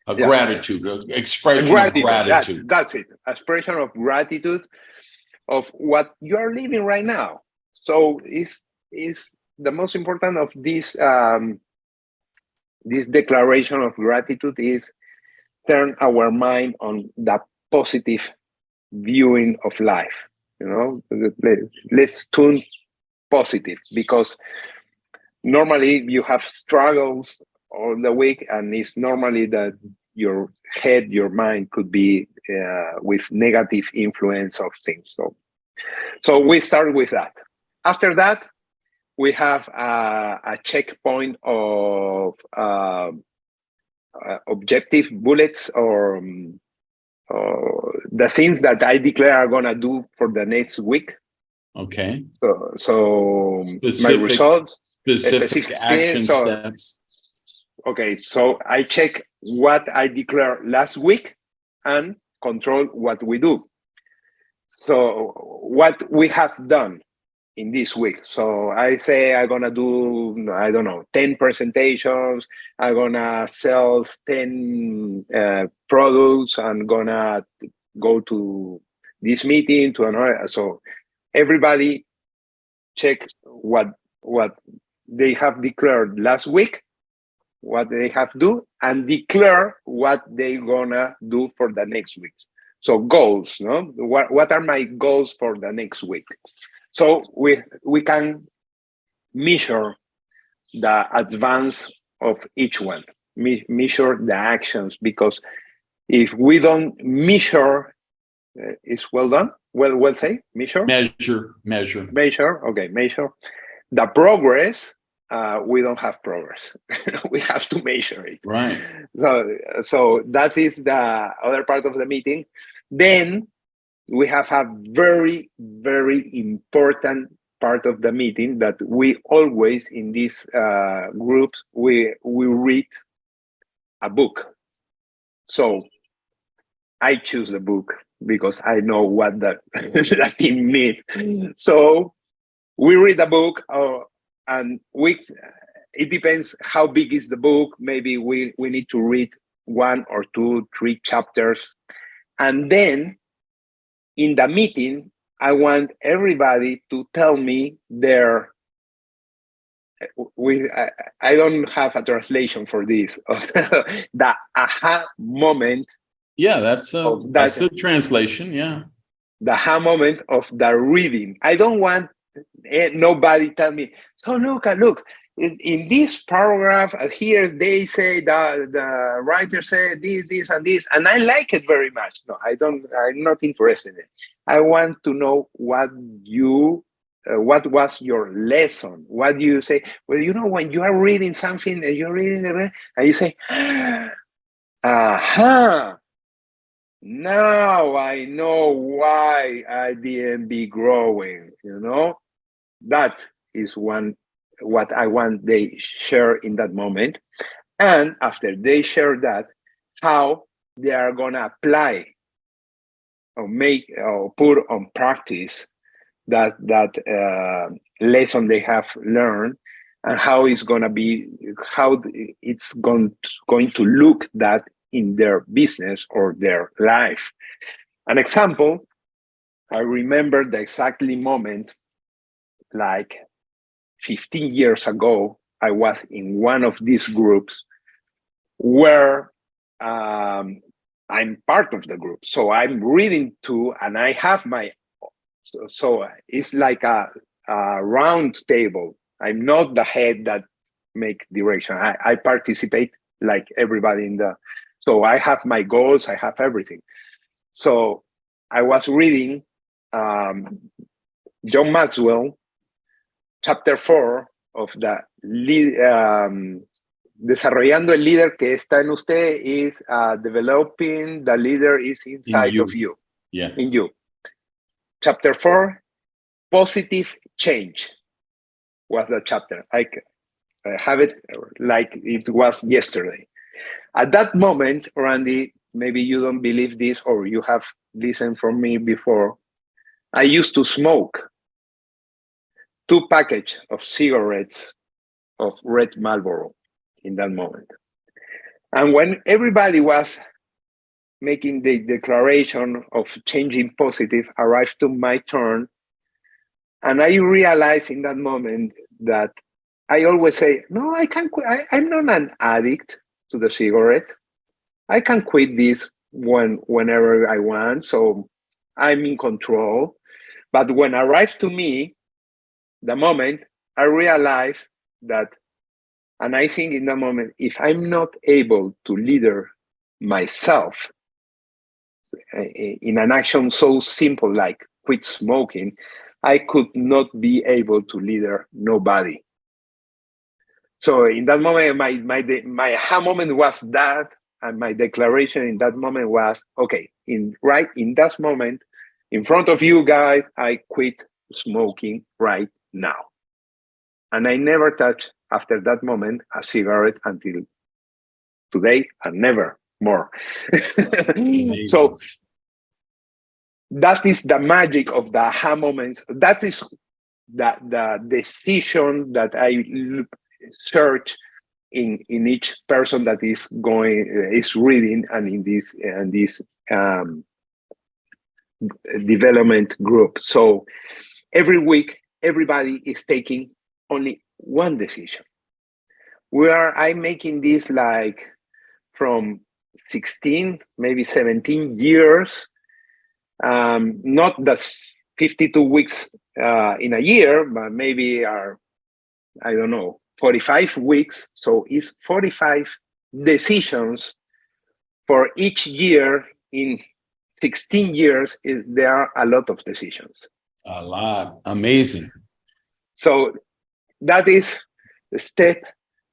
gratitude, expression of gratitude. That's it. Expression of gratitude of what you are living right now. So is the most important of this this declaration of gratitude is turn our mind on the positive viewing of life. You know, let's tune positive, because normally you have struggles all the week, and it's normally that your head, your mind could be with negative influence of things. So we start with that. After that, we have a checkpoint of objective bullets, or the things that I declare are gonna do for the next week. Okay. So my results, Specific action steps. Okay, so I check what I declared last week and control what we do. So what we have done in this week. So I say I'm gonna do, I don't know, 10 presentations. I'm gonna sell 10 products. I'm gonna go to this meeting to another. So everybody check what they have declared last week, what they have do, and declare what they gonna do for the next weeks. So goals, no? What are my goals for the next week? So we can measure the advance of each one, measure the actions, because if we don't measure, it's well done, well say, measure, okay, measure the progress. We don't have progress. We have to measure it. Right. So that is the other part of the meeting. Then we have a very, very important part of the meeting that we always in these groups, we read a book. So I choose the book because I know what that team needs. So we read a book, and it depends how big is the book. Maybe we need to read 1 or 2, 3 chapters. And then in the meeting, I want everybody to tell me their, I don't have a translation for this, the aha moment. Yeah, that's the translation, yeah. The aha moment of the reading. I don't want nobody tell me, so Luca, look, in this paragraph here they say the writer said this and this, and I like it very much. No, I'm not interested in it. I want to know what was your lesson. What do you say? Well, when you are reading something and you're reading and you say, aha, now I know why I didn't be growing, That is what I want they share in that moment. And after they share that, how they are gonna apply or make or put on practice that lesson they have learned, and how it's going to look that in their business or their life. An example, I remember the exactly moment, like 15 years ago, I was in one of these groups where I'm part of the group. So I'm reading too, and I have my, so it's like a round table. I'm not the head that make direction. I participate like everybody so I have my goals, I have everything. So I was reading John Maxwell, chapter 4 of the Desarrollando el líder que está en usted is developing the leader is inside of you. Yeah. In you. Chapter 4, positive change was the chapter. I have it like it was yesterday. At that moment, Randy, maybe you don't believe this or you have listened from me before, I used to smoke 2 packages of cigarettes of red Marlboro in that moment. And when everybody was making the declaration of changing positive, arrived to my turn, and I realized in that moment that I always say, no, I can quit. I'm not an addict to the cigarette. I can quit this whenever I want. So I'm in control. But when it arrived to me, the moment I realized that, and I think in that moment, if I'm not able to leader myself in an action so simple like quit smoking, I could not be able to leader nobody. So in that moment, my aha moment was that, and my declaration in that moment was, okay, in that moment, in front of you guys, I quit smoking right now. And I never touched, after that moment, a cigarette until today, and never more. So that is the magic of the aha moments. That is the decision that I search in each person that is reading, and in this development group. So every week, everybody is taking only one decision. I'm making this like from 16, maybe 17 years, not that's 52 weeks in a year, but maybe I don't know, 45 weeks. So it's 45 decisions for each year. In 16 years, there are a lot of decisions. A lot. Amazing. So that is step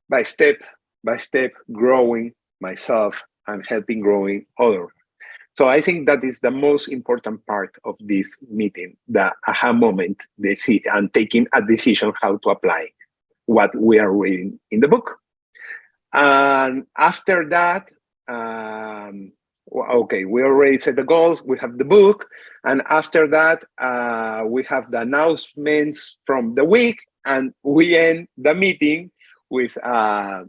by step by step growing myself and helping growing others. So I think that is the most important part of this meeting, the aha moment, and taking a decision how to apply what we are reading in the book. And after that, okay, we already set the goals, we have the book, and after that, we have the announcements from the week, and we end the meeting with a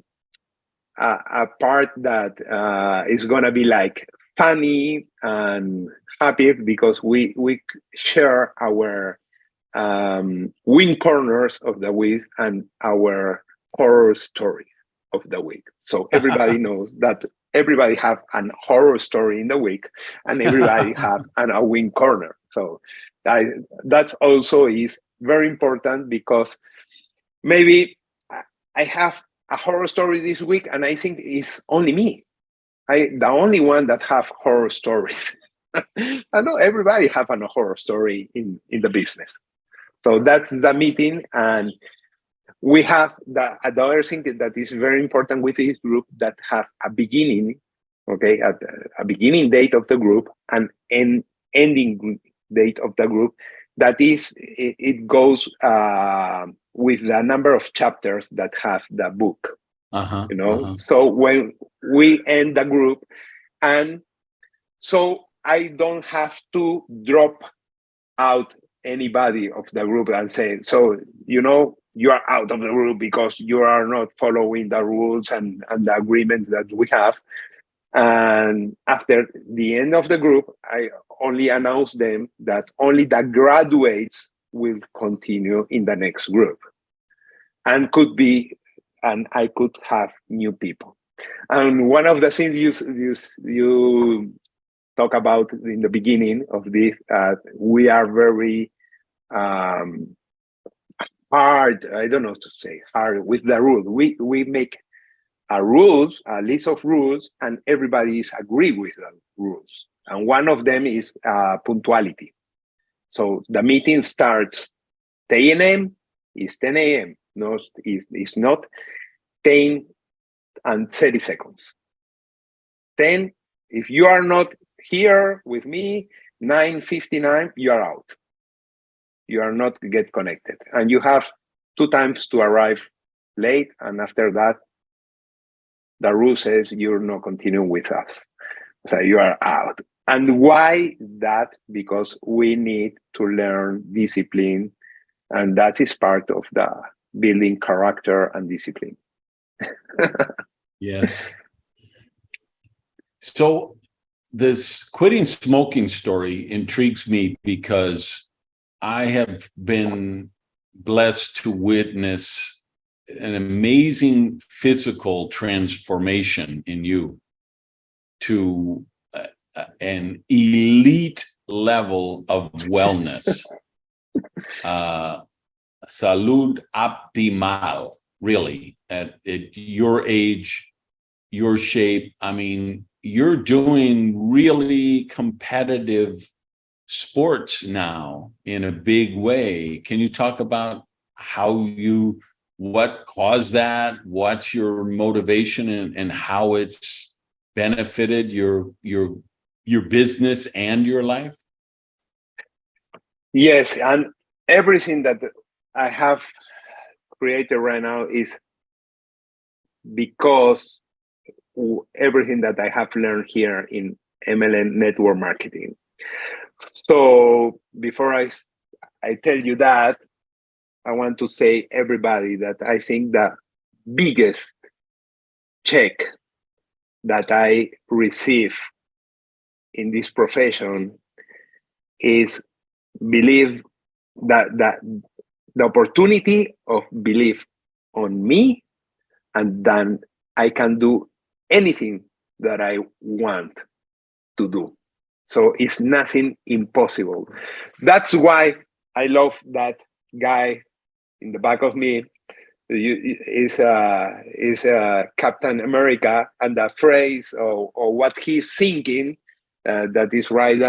part that is gonna be like funny and happy, because we share our win corners of the week and our horror story of the week. So everybody knows that everybody have an horror story in the week, and everybody have a win corner. So that's also is very important, because maybe I have a horror story this week, and I think it's only me. The only one that have horror stories. I know everybody have a horror story in the business. So that's the meeting, and we have the other thing that is very important with this group, that have a beginning, okay, at a beginning date of the group and an ending date of the group. That is, it goes with the number of chapters that have the book. So when we end the group, and so I don't have to drop out anybody of the group and say, so you are out of the group because you are not following the rules and the agreements that we have. And after the end of the group, I only announce them that only the graduates will continue in the next group, and I could have new people. And one of the things you talk about in the beginning of this, we are very hard, I don't know to say hard with the rule. We make a list of rules, and everybody is agree with the rules. And one of them is punctuality. So the meeting starts 10 a.m. is 10 a.m. No, it's not 10 and 30 seconds. 10, if you are not here with me, 9:59, you are out. You are not get connected. And you have 2 times to arrive late, and after that, the rule says you're not continuing with us. So you are out. And why that? Because we need to learn discipline, and that is part of the building character and discipline. Yes. So this quitting smoking story intrigues me, because I have been blessed to witness an amazing physical transformation in you to an elite level of wellness. Salud optimal, really, at your age, your shape. I mean, you're doing really competitive sports now in a big way. Can you talk about what caused that? What's your motivation, and how it's benefited your business and your life? Yes, and everything that I have created right now is because everything that I have learned here in MLM network marketing. So before I tell you that, I want to say everybody that I think the biggest check that I receive in this profession is believe that the opportunity of belief on me, and then I can do anything that I want to do. So it's nothing impossible. That's why I love that guy in the back of me. Is Captain America, and the phrase or what he's thinking that is right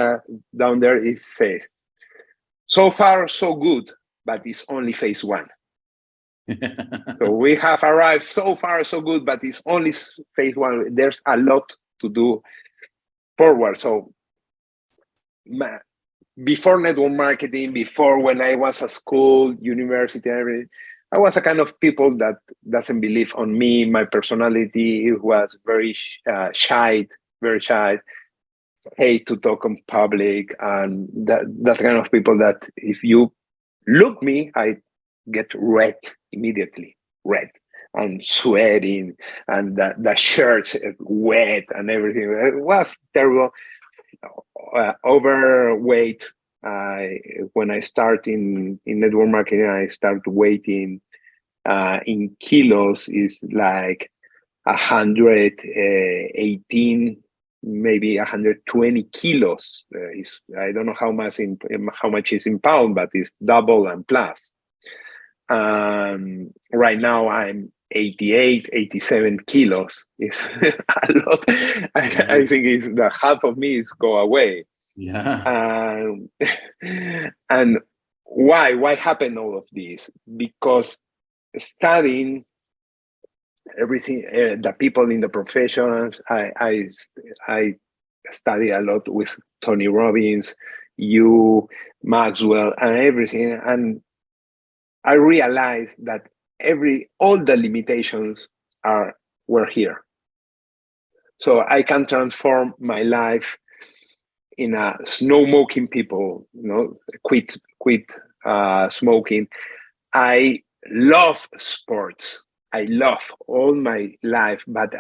down there. It says, "So far, so good, but it's only phase one." So we have arrived so far, so good, but it's only phase one. There's a lot to do forward. So before network marketing, before when I was at school, university, everything, I was a kind of people that doesn't believe on me. My personality was very shy, very shy. Hate to talk in public, and that kind of people that if you look me, I get red immediately, red and sweating, and the shirts wet and everything. It was terrible. Overweight. When I start in network marketing, I start weighing in kilos is like 118, maybe 120 kilos. I don't know how much is in pound, but it's double and plus. Right now I'm 88, 87 kilos. It's a lot. I think it's the half of me is go away. Yeah. And why happened all of this? Because studying everything, the people in the profession, I study a lot with Tony Robbins, Maxwell, and everything, and I realized that all the limitations were here. So I can transform my life in a smoking people, quit smoking. I love sports. I love all my life, but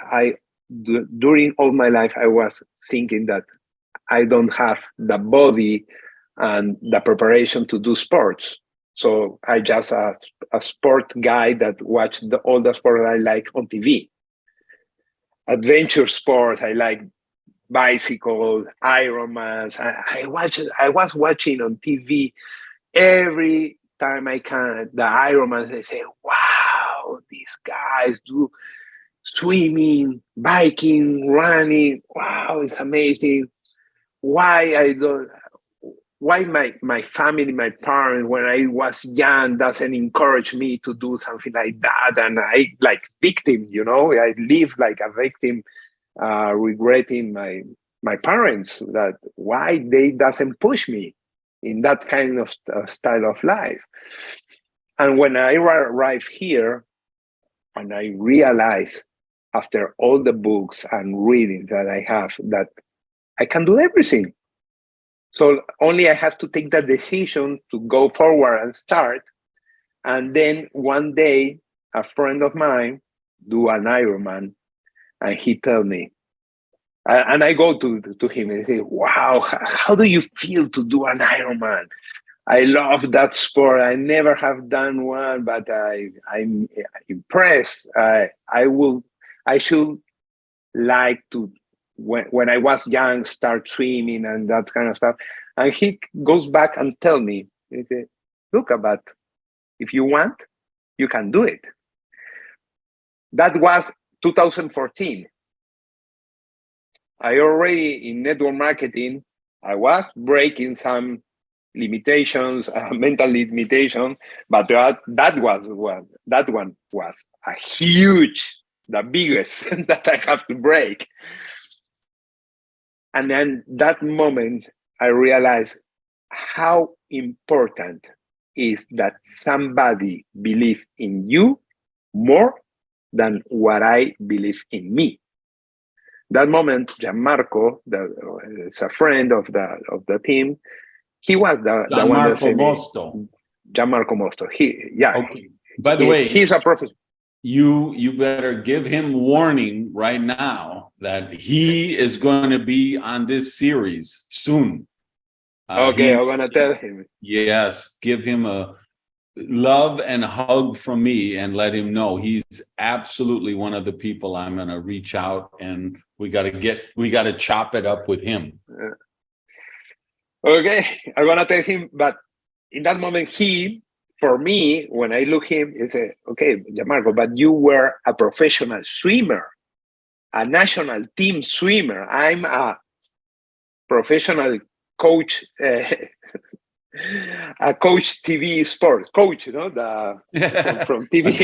during all my life, I was thinking that I don't have the body and the preparation to do sports. So I just a sport guy that watched all the sport I like on TV. Adventure sports, I like bicycle, Ironmans. I was watching on TV every time I can the Ironmans. I say, wow, these guys do swimming, biking, running. Wow, it's amazing. Why my family, my parents, when I was young, doesn't encourage me to do something like that? And I like victim, I live like a victim, regretting my parents, that why they doesn't push me in that kind of style of life. And when I arrived here, and I realized after all the books and reading that I have, that I can do everything. So only I have to take that decision to go forward and start. And then one day, a friend of mine do an Ironman, and he tell me, and I go to him and say, wow, how do you feel to do an Ironman? I love that sport. I never have done one, but I'm impressed. I should like to, when I was young, start swimming and that kind of stuff. And he goes back and tell me, he said, look, but if you want, you can do it. That was 2014. I already in network marketing, I was breaking some limitations, mental limitation, but that one was a huge, the biggest that I have to break. And then that moment, I realized how important is that somebody believes in you more than what I believe in me. That moment, Gianmarco, is a friend of the team. He was the one that said, Gianmarco Mosto. Okay. By the way, he's a professor. You better give him warning right now that he is going to be on this series soon. Okay, I'm gonna tell him. Yes, give him a love and hug from me and let him know he's absolutely one of the people I'm going to reach out, and we got to chop it up with him. Okay, I'm gonna tell him, but in that moment, for me, when I look him, he said, okay, Gianmarco, but you were a professional swimmer, a national team swimmer. I'm a professional coach, a coach TV sport coach, from TV.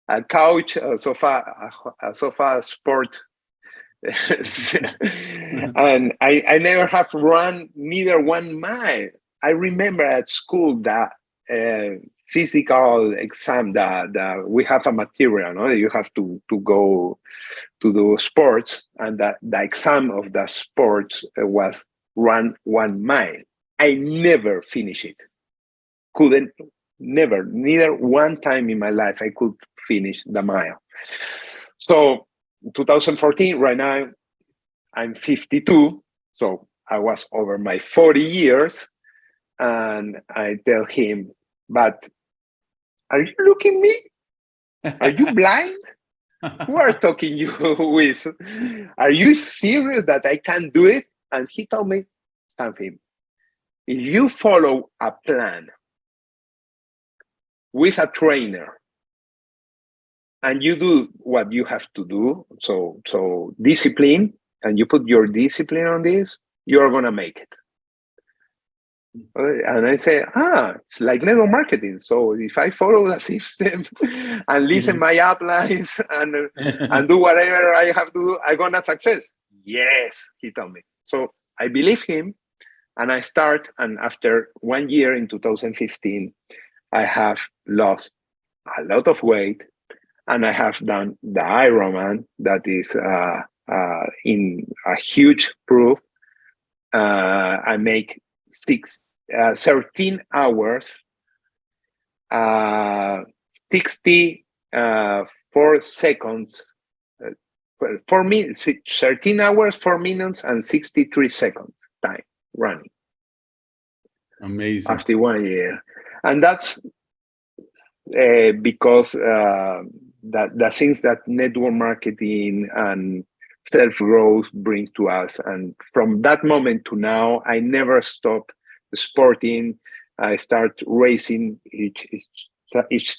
A couch, a sofa sport. And I never have run neither 1 mile. I remember at school that physical exam that we have a material, no? You have to go to do sports, and the exam of the sports was run 1 mile. I never finished it. Neither one time in my life I could finish the mile. So 2014, right now, I'm 52. So I was over my 40 years. And I tell him, but are you looking me? Are you blind? Who are talking you with? Are you serious that I can't do it? And he told me something. If you follow a plan with a trainer and you do what you have to do, so discipline, and you put your discipline on this, you're going to make it. And I say, it's like network marketing. So if I follow the system and listen my uplines and do whatever I have to do, I'm gonna success. Yes, he told me. So I believe him, and I start. And after 1 year in 2015, I have lost a lot of weight, and I have done the Ironman. That is in a huge proof. I make 13 hours, 64 seconds, 13 hours, 4 minutes, and 63 seconds time running. Amazing. After 1 year. And that's because the things that network marketing and self-growth bring to us. And from that moment to now, I never stop sporting. I start racing each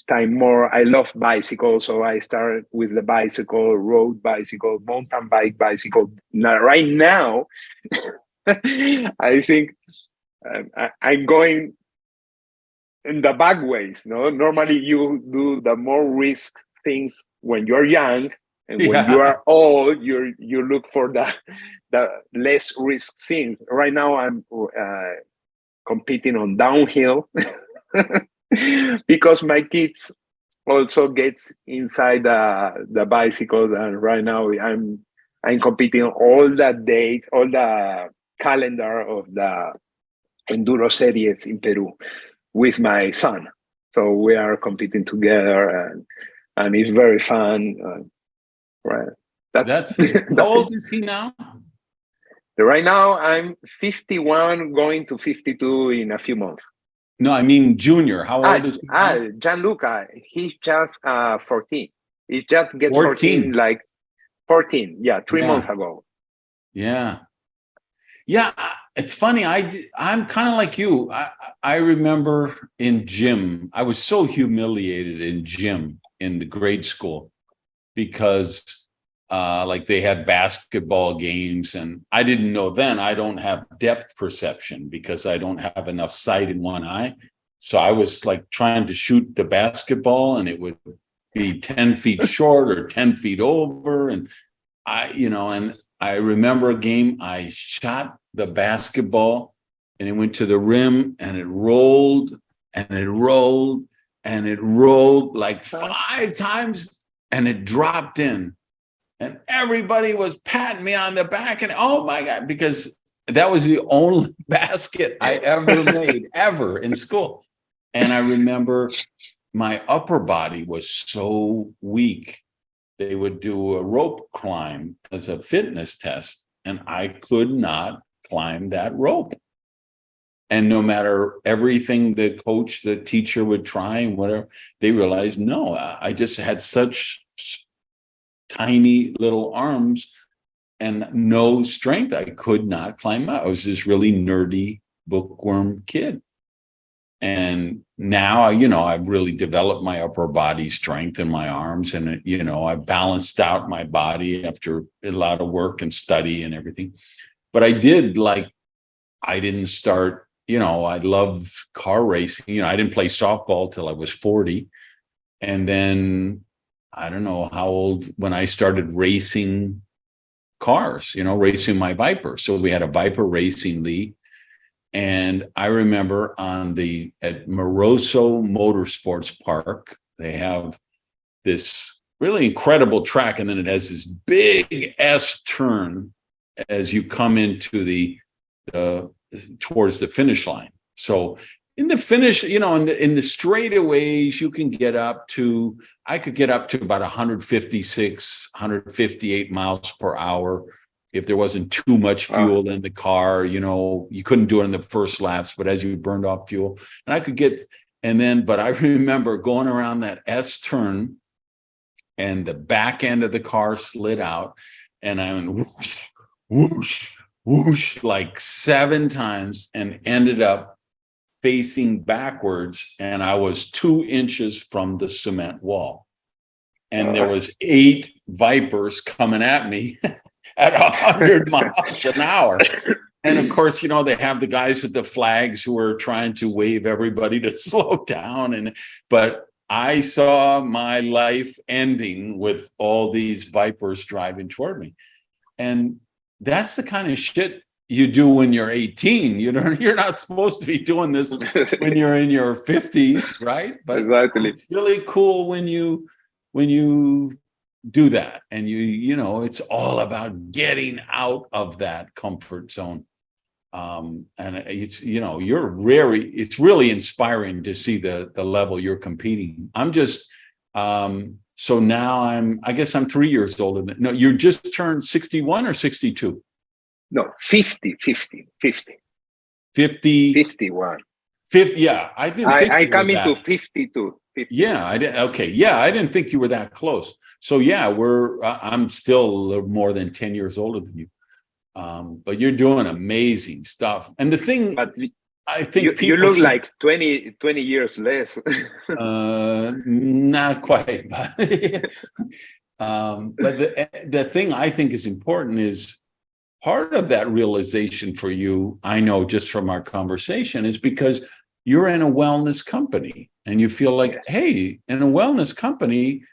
time more. I love bicycles, so I start with the bicycle, road bicycle, mountain bike bicycle. Now, right now, I think I'm going in the back ways. No, normally you do the more risk things when you're young, and when you are old, you look for the less risk things. Right now, I'm competing on downhill because my kids also gets inside the bicycles, and right now I'm competing all the dates, all the calendar of the enduro series in Peru with my son. So we are competing together, and it's very fun. Right. That's how old is he now? Right now, I'm 51, going to 52 in a few months. No, I mean junior. How old is he now? Gianluca, he's just 14. He just get 14, like 14. Yeah, 3 months ago. Yeah. Yeah, it's funny. I'm kind of like you. I remember in gym, I was so humiliated in gym in the grade school because like they had basketball games, and I didn't know then. I don't have depth perception because I don't have enough sight in one eye. So I was like trying to shoot the basketball, and it would be 10 feet short or 10 feet over. And I remember a game, I shot the basketball and it went to the rim, and it rolled and it rolled and it rolled like 5 times, and it dropped in. And everybody was patting me on the back, and oh my God, because that was the only basket I ever made, ever in school. And I remember my upper body was so weak. They would do a rope climb as a fitness test, and I could not climb that rope. And no matter everything the coach, the teacher would try and whatever, they realized, no, I just had such tiny little arms and no strength. I could not climb up. I was this really nerdy bookworm kid. And now, I've really developed my upper body strength in my arms, and, I balanced out my body after a lot of work and study and everything. But I didn't start, I love car racing. I didn't play softball till I was 40. And then I don't know how old when I started racing cars, racing my Viper. So we had a Viper racing league. And I remember at Moroso Motorsports Park, they have this really incredible track. And then it has this big S turn as you come into towards the finish line. So in the finish, in the straightaways, you can I could get up to about 156, 158 miles per hour. If there wasn't too much fuel in the car, you couldn't do it in the first laps, but as you burned off fuel, and I could get, but I remember going around that S turn and the back end of the car slid out, and I went whoosh, whoosh, whoosh, like 7 times, and ended up facing backwards. And I was 2 inches from the cement wall. And there was 8 Vipers coming at me at 100 miles an hour. And of course, they have the guys with the flags who are trying to wave everybody to slow down. But I saw my life ending with all these Vipers driving toward me. And that's the kind of shit you do when you're 18. You're not supposed to be doing this when you're in your 50s, right? But exactly. It's really cool when you do that, and it's all about getting out of that comfort zone. And it's it's really inspiring to see the level you're competing. I'm just so now I guess I'm 3 years older than. No, you just turned 61 or 62? No, 50. 50 51. 50. Yeah, I didn't think I come into 52. 50. Yeah, I didn't. Okay, yeah, I didn't think you were that close. So yeah, I'm still more than 10 years older than you. But you're doing amazing stuff. And the thing, I think you look like 20 years less. Not quite, but the thing I think is important is part of that realization for you. I know just from our conversation is because you're in a wellness company, and you feel like, yes, hey, in a wellness company,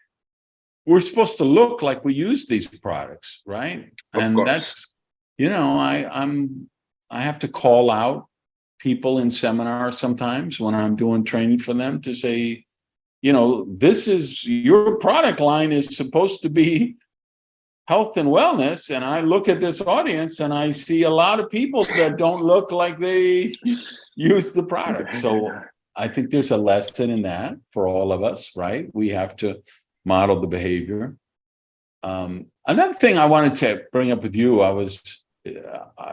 we're supposed to look like we use these products, right? And that's, I have to call out people in seminars sometimes when I'm doing training for them to say, this is your product line is supposed to be health and wellness. And I look at this audience and I see a lot of people that don't look like they use the product. So I think there's a lesson in that for all of us, right? We have to model the behavior. Another thing I wanted to bring up with you, I was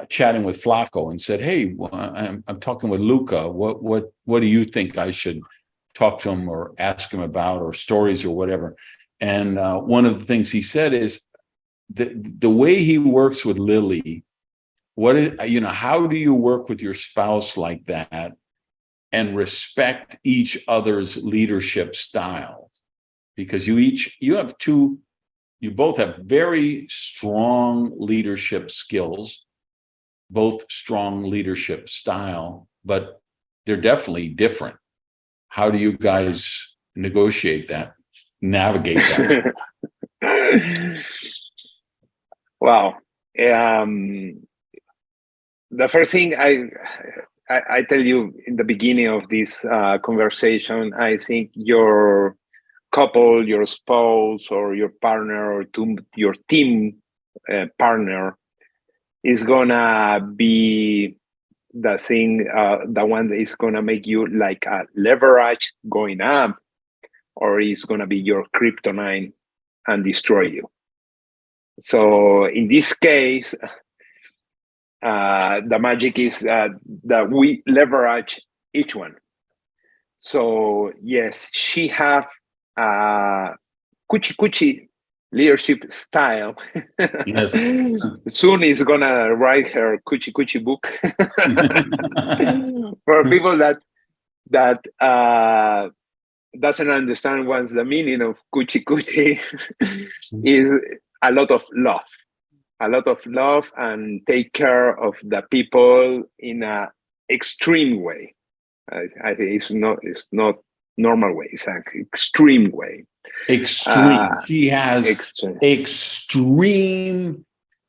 chatting with Flacco and said, hey, I'm talking with Luca. What do you think I should talk to him or ask him about, or stories or whatever? And one of the things he said is the way he works with Lily, how do you work with your spouse like that and respect each other's leadership style? Because you both have very strong leadership skills, both strong leadership style, but they're definitely different. How do you guys navigate that? Wow. The first thing I tell you in the beginning of this conversation, I think your couple, your spouse, or your partner, or your team partner is gonna be the thing, the one that is gonna make you like a leverage going up, or is gonna be your kryptonite and destroy you. So in this case, the magic is that we leverage each one. So yes, she have cuchi leadership style. Yes. Soon is gonna write her cuchi book for people that doesn't understand what's the meaning of cuchi is a lot of love, and take care of the people in a extreme way. I think it's not normal way. It's an extreme way. Extreme. She has extreme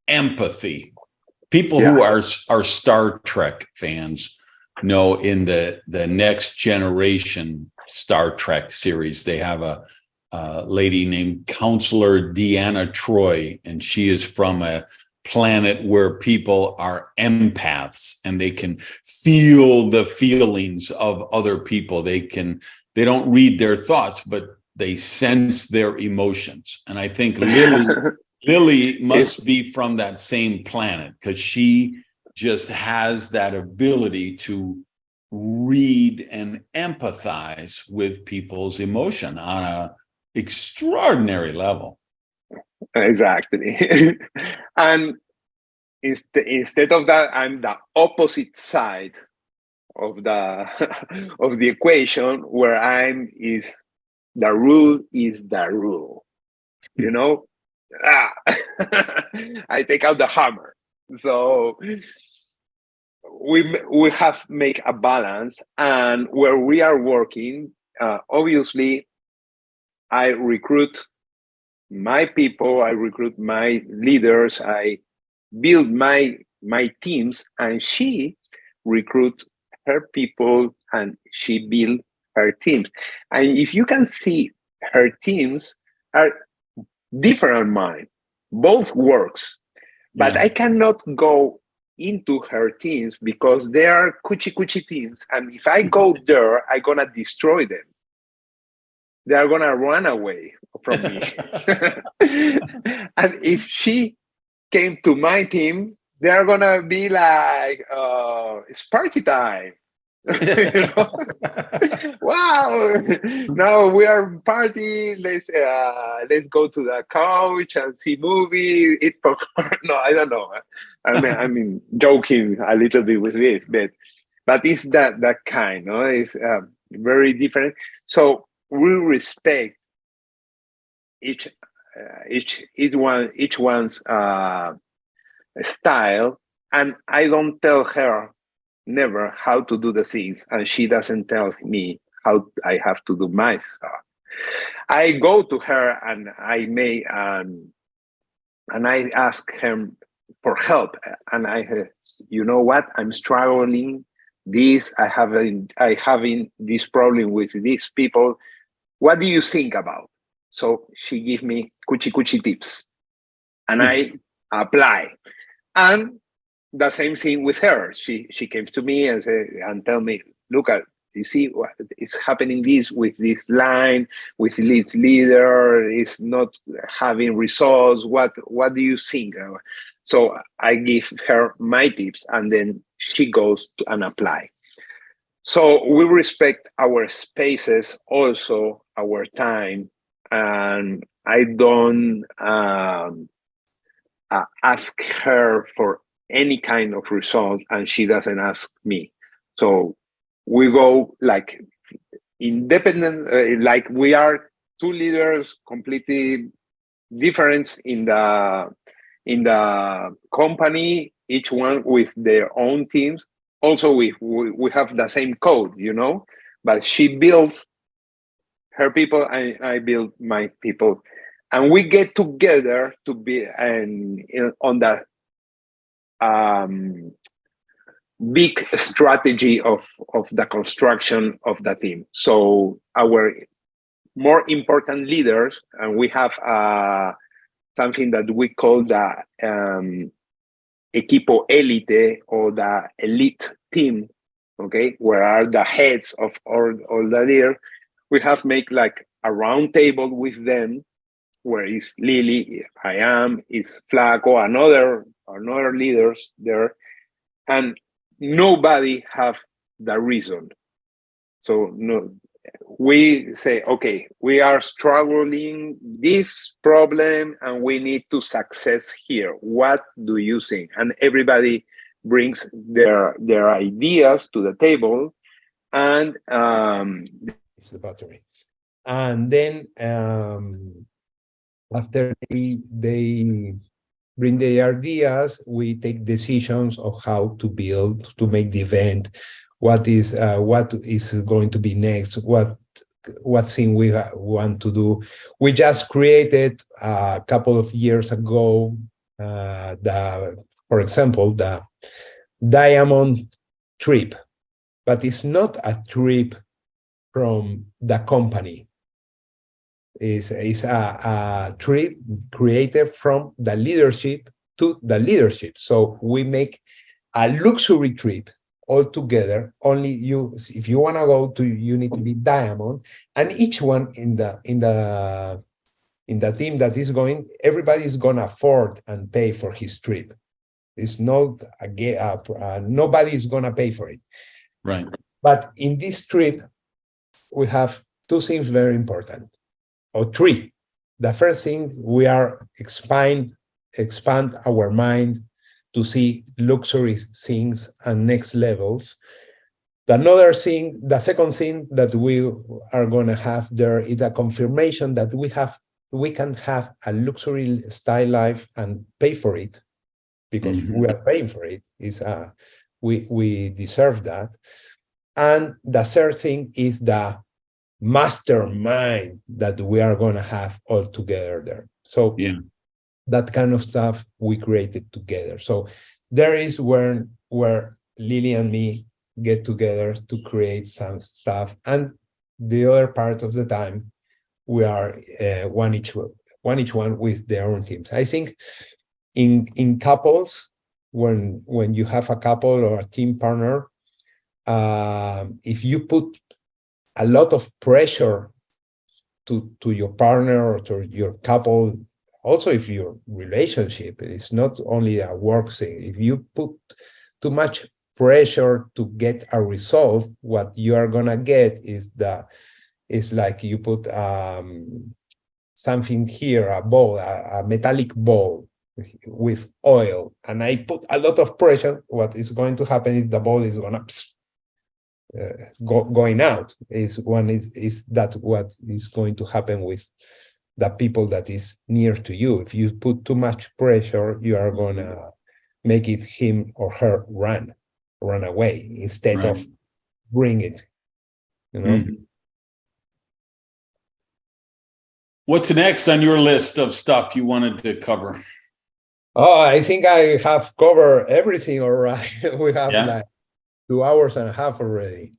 empathy. People who are Star Trek fans know in the Next Generation Star Trek series, they have a lady named Counselor Deanna Troi, and she is from a planet where people are empaths and they can feel the feelings of other people. They don't read their thoughts, but they sense their emotions. And I think Lily must be from that same planet, because she just has that ability to read and empathize with people's emotion on a extraordinary level. Exactly. And instead of that, I'm the opposite side of the of the equation, where the rule is the rule. You know, I take out the hammer. So we have make a balance, and where we are working, obviously, I recruit my people, I recruit my leaders, I build my teams, and she recruits her people and she build her teams. And if you can see, her teams are different than mine, both works, but I cannot go into her teams because they are cuchi teams, and if I go there, I'm gonna destroy them. They are gonna run away from me. And if she came to my team, they are gonna be like, it's party time. You know? Wow! Now we are party. Let's go to the couch and see movie, eat popcorn. No, I don't know. I mean, joking a little bit with this, but it's that kind. No, it's very different. So we respect each one's style, and I don't tell her never how to do the things, and she doesn't tell me how I have to do my stuff. I go to her and and I ask him for help, and you know what, I'm struggling this, I having this problem with these people, what do you think about? So she give me cuchi tips, and I apply. And the same thing with her. She came to me and tell me, Luca, you see what is happening this with this line, with this leader, is not having results. What do you think? So I give her my tips, and then she goes and apply. So we respect our spaces, also our time, and I don't ask her for any kind of result, and she doesn't ask me. So we go like independent, like we are two leaders, completely different in the company, each one with their own teams. Also, we have the same code, you know, but she built her people and I build my people, and we get together to be on the big strategy of the construction of the team. So our more important leaders, and we have something that we call the equipo elite, or the elite team, okay, where are the heads of all the leaders. We have made like a round table with them, where is Lily, I am, is Flaco, another leaders there, and nobody have the reason. So no, we say, okay, we are struggling this problem and we need to success here. What do you think? And everybody brings their ideas to the table, and the battery. And then after they bring the ideas, we take decisions of how to build, to make the event, what is going to be next, what thing we want to do. We just created a couple of years ago, for example, the diamond trip, but it's not a trip from the company. It's a trip created from the leadership to the leadership. So we make a luxury trip all together. Only you, if you want to go to, you need to be diamond, and each one in the team that is going, everybody is gonna afford and pay for his trip. It's not nobody is gonna pay for it. Right. But in this trip, we have two things very important, or three. The first thing, we are expand our mind to see luxury things and next levels. The second thing that we are going to have there is a confirmation that we can have a luxury style life and pay for it, because we are paying for it. We deserve that. And the third thing is the mastermind that we are going to have all together there. So that kind of stuff we created together. So there is where Lily and me get together to create some stuff, and the other part of the time we are one each one with their own teams. I think in couples, when you have a couple or a team partner, if you put a lot of pressure to your partner or to your couple, also if your relationship is not only a work thing, if you put too much pressure to get a result, what you are gonna get is like you put something here, a metallic ball with oil, and I put a lot of pressure. What is going to happen is the ball is gonna going out. Is that what is going to happen with the people that is near to you? If you put too much pressure, you are gonna make it him or her run away instead of bring it, you know. What's next on your list of stuff you wanted to cover? Oh, I think I have covered everything. All right. We have like 2 hours and a half already.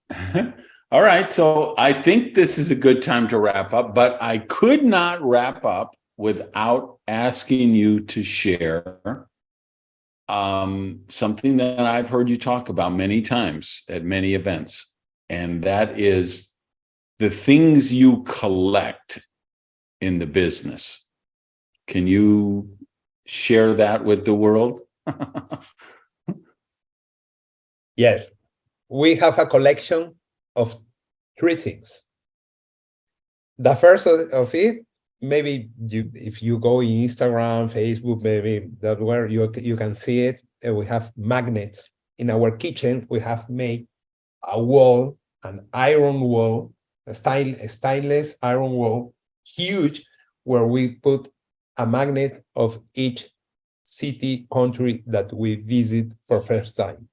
All right. So I think this is a good time to wrap up, but I could not wrap up without asking you to share something that I've heard you talk about many times at many events, and that is the things you collect in the business. Can you share that with the world? Yes. We have a collection of 3 things. The first of it, maybe if you go in Instagram, Facebook, maybe that where you can see it. We have magnets. In our kitchen, we have made a wall, an iron wall, a stainless iron wall, huge, where we put a magnet of each city, country that we visit for first time.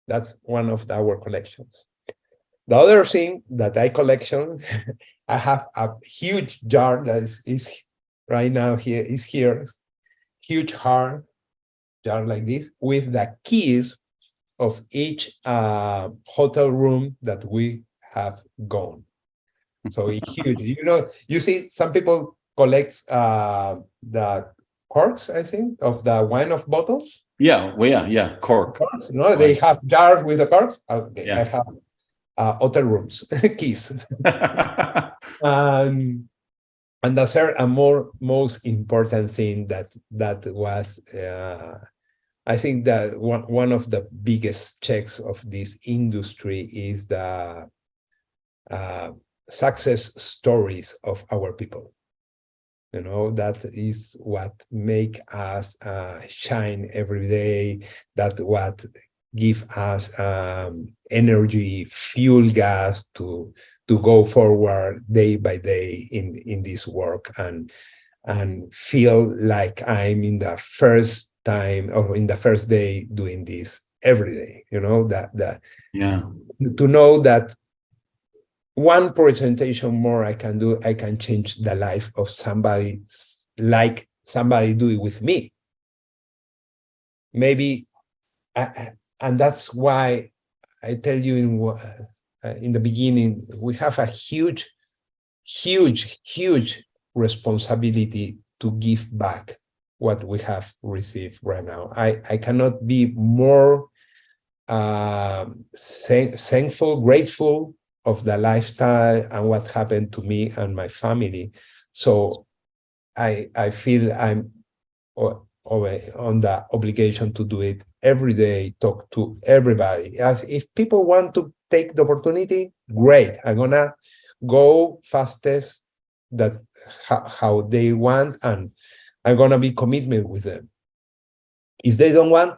That's one of our collections. The other thing that I collection, I have a huge jar that is right now here, huge jar like this, with the keys of each hotel room that we have gone. So it's huge. You know, you see some people collect the corks, I think, of the wine of bottles. Yeah, well, yeah, cork. Corks, you know, they have jars with the corks. Okay, Yeah. I have hotel rooms, keys. And the third and most important thing that was, I think that one of the biggest checks of this industry is the success stories of our people. You know, that is what make us shine every day. That what give us energy, fuel gas to go forward day by day in this work and feel like I'm in the first time or in the first day doing this every day. You know, that yeah, to know that one presentation more I can do, I can change the life of somebody, like somebody do it with me. Maybe, and that's why I tell you in the beginning, we have a huge responsibility to give back what we have received right now. I cannot be more thankful, grateful of the lifestyle and what happened to me and my family. So I feel I'm on the obligation to do it every day, talk to everybody. If people want to take the opportunity, great. I'm gonna go fastest that how they want, and I'm gonna be committed with them. If they don't want,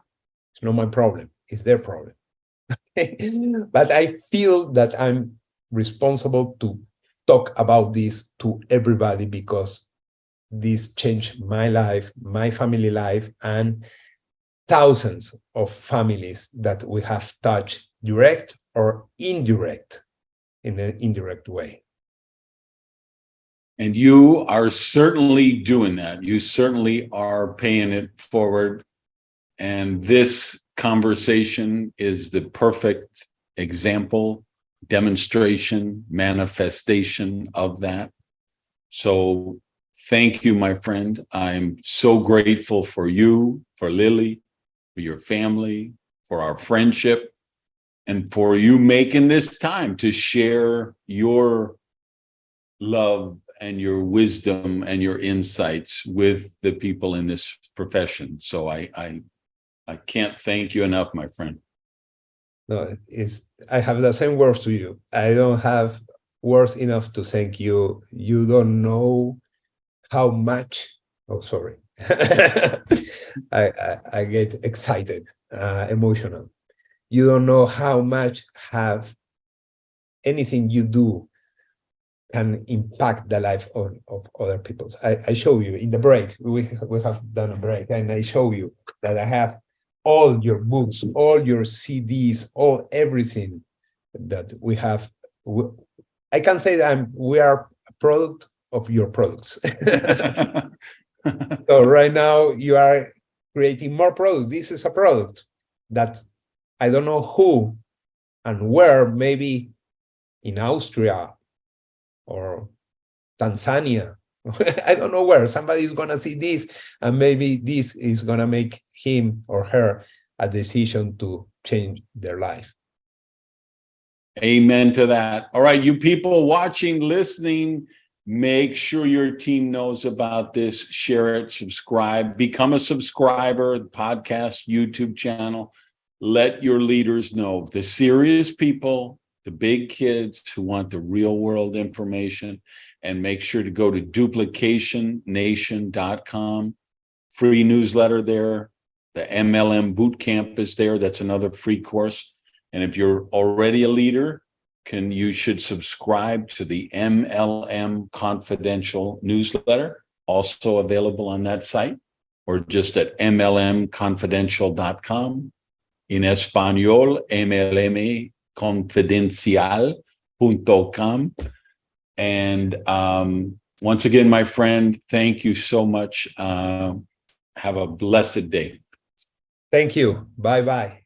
it's not my problem, it's their problem. But I feel that I'm responsible to talk about this to everybody because this changed my life, my family life, and thousands of families that we have touched direct or indirect, in an indirect way. And you are certainly doing that. You certainly are paying it forward. And this conversation is the perfect example, demonstration, manifestation of that. So thank you, my friend. I'm so grateful for you, for Lily, for your family, for our friendship, and for you making this time to share your love and your wisdom and your insights with the people in this profession. So I can't thank you enough, my friend. No, I have the same words to you. I don't have words enough to thank you. You don't know how much. Oh, sorry. I get excited, emotional. You don't know how much have anything you do can impact the life of other people. I show you in the break. We have done a break, and I show you that I have all your books, all your CDs, everything that we have. I can say that we are a product of your products. So right now you are creating more products. This is a product that I don't know who and where, maybe in Austria or Tanzania. I don't know where. Somebody is going to see this, and maybe this is going to make him or her a decision to change their life. Amen to that. All right, you people watching, listening, make sure your team knows about this. Share it, subscribe, become a subscriber, podcast, YouTube channel. Let your leaders know, the serious people, the big kids who want the real world information, and make sure to go to duplicationnation.com. Free newsletter there. The MLM Bootcamp is there. That's another free course. And if you're already a leader, you should subscribe to the MLM Confidential newsletter, also available on that site, or just at mlmconfidential.com. In Espanol, mlmconfidencial.com. And once again, my friend, thank you so much. Have a blessed day. Thank you. Bye-bye.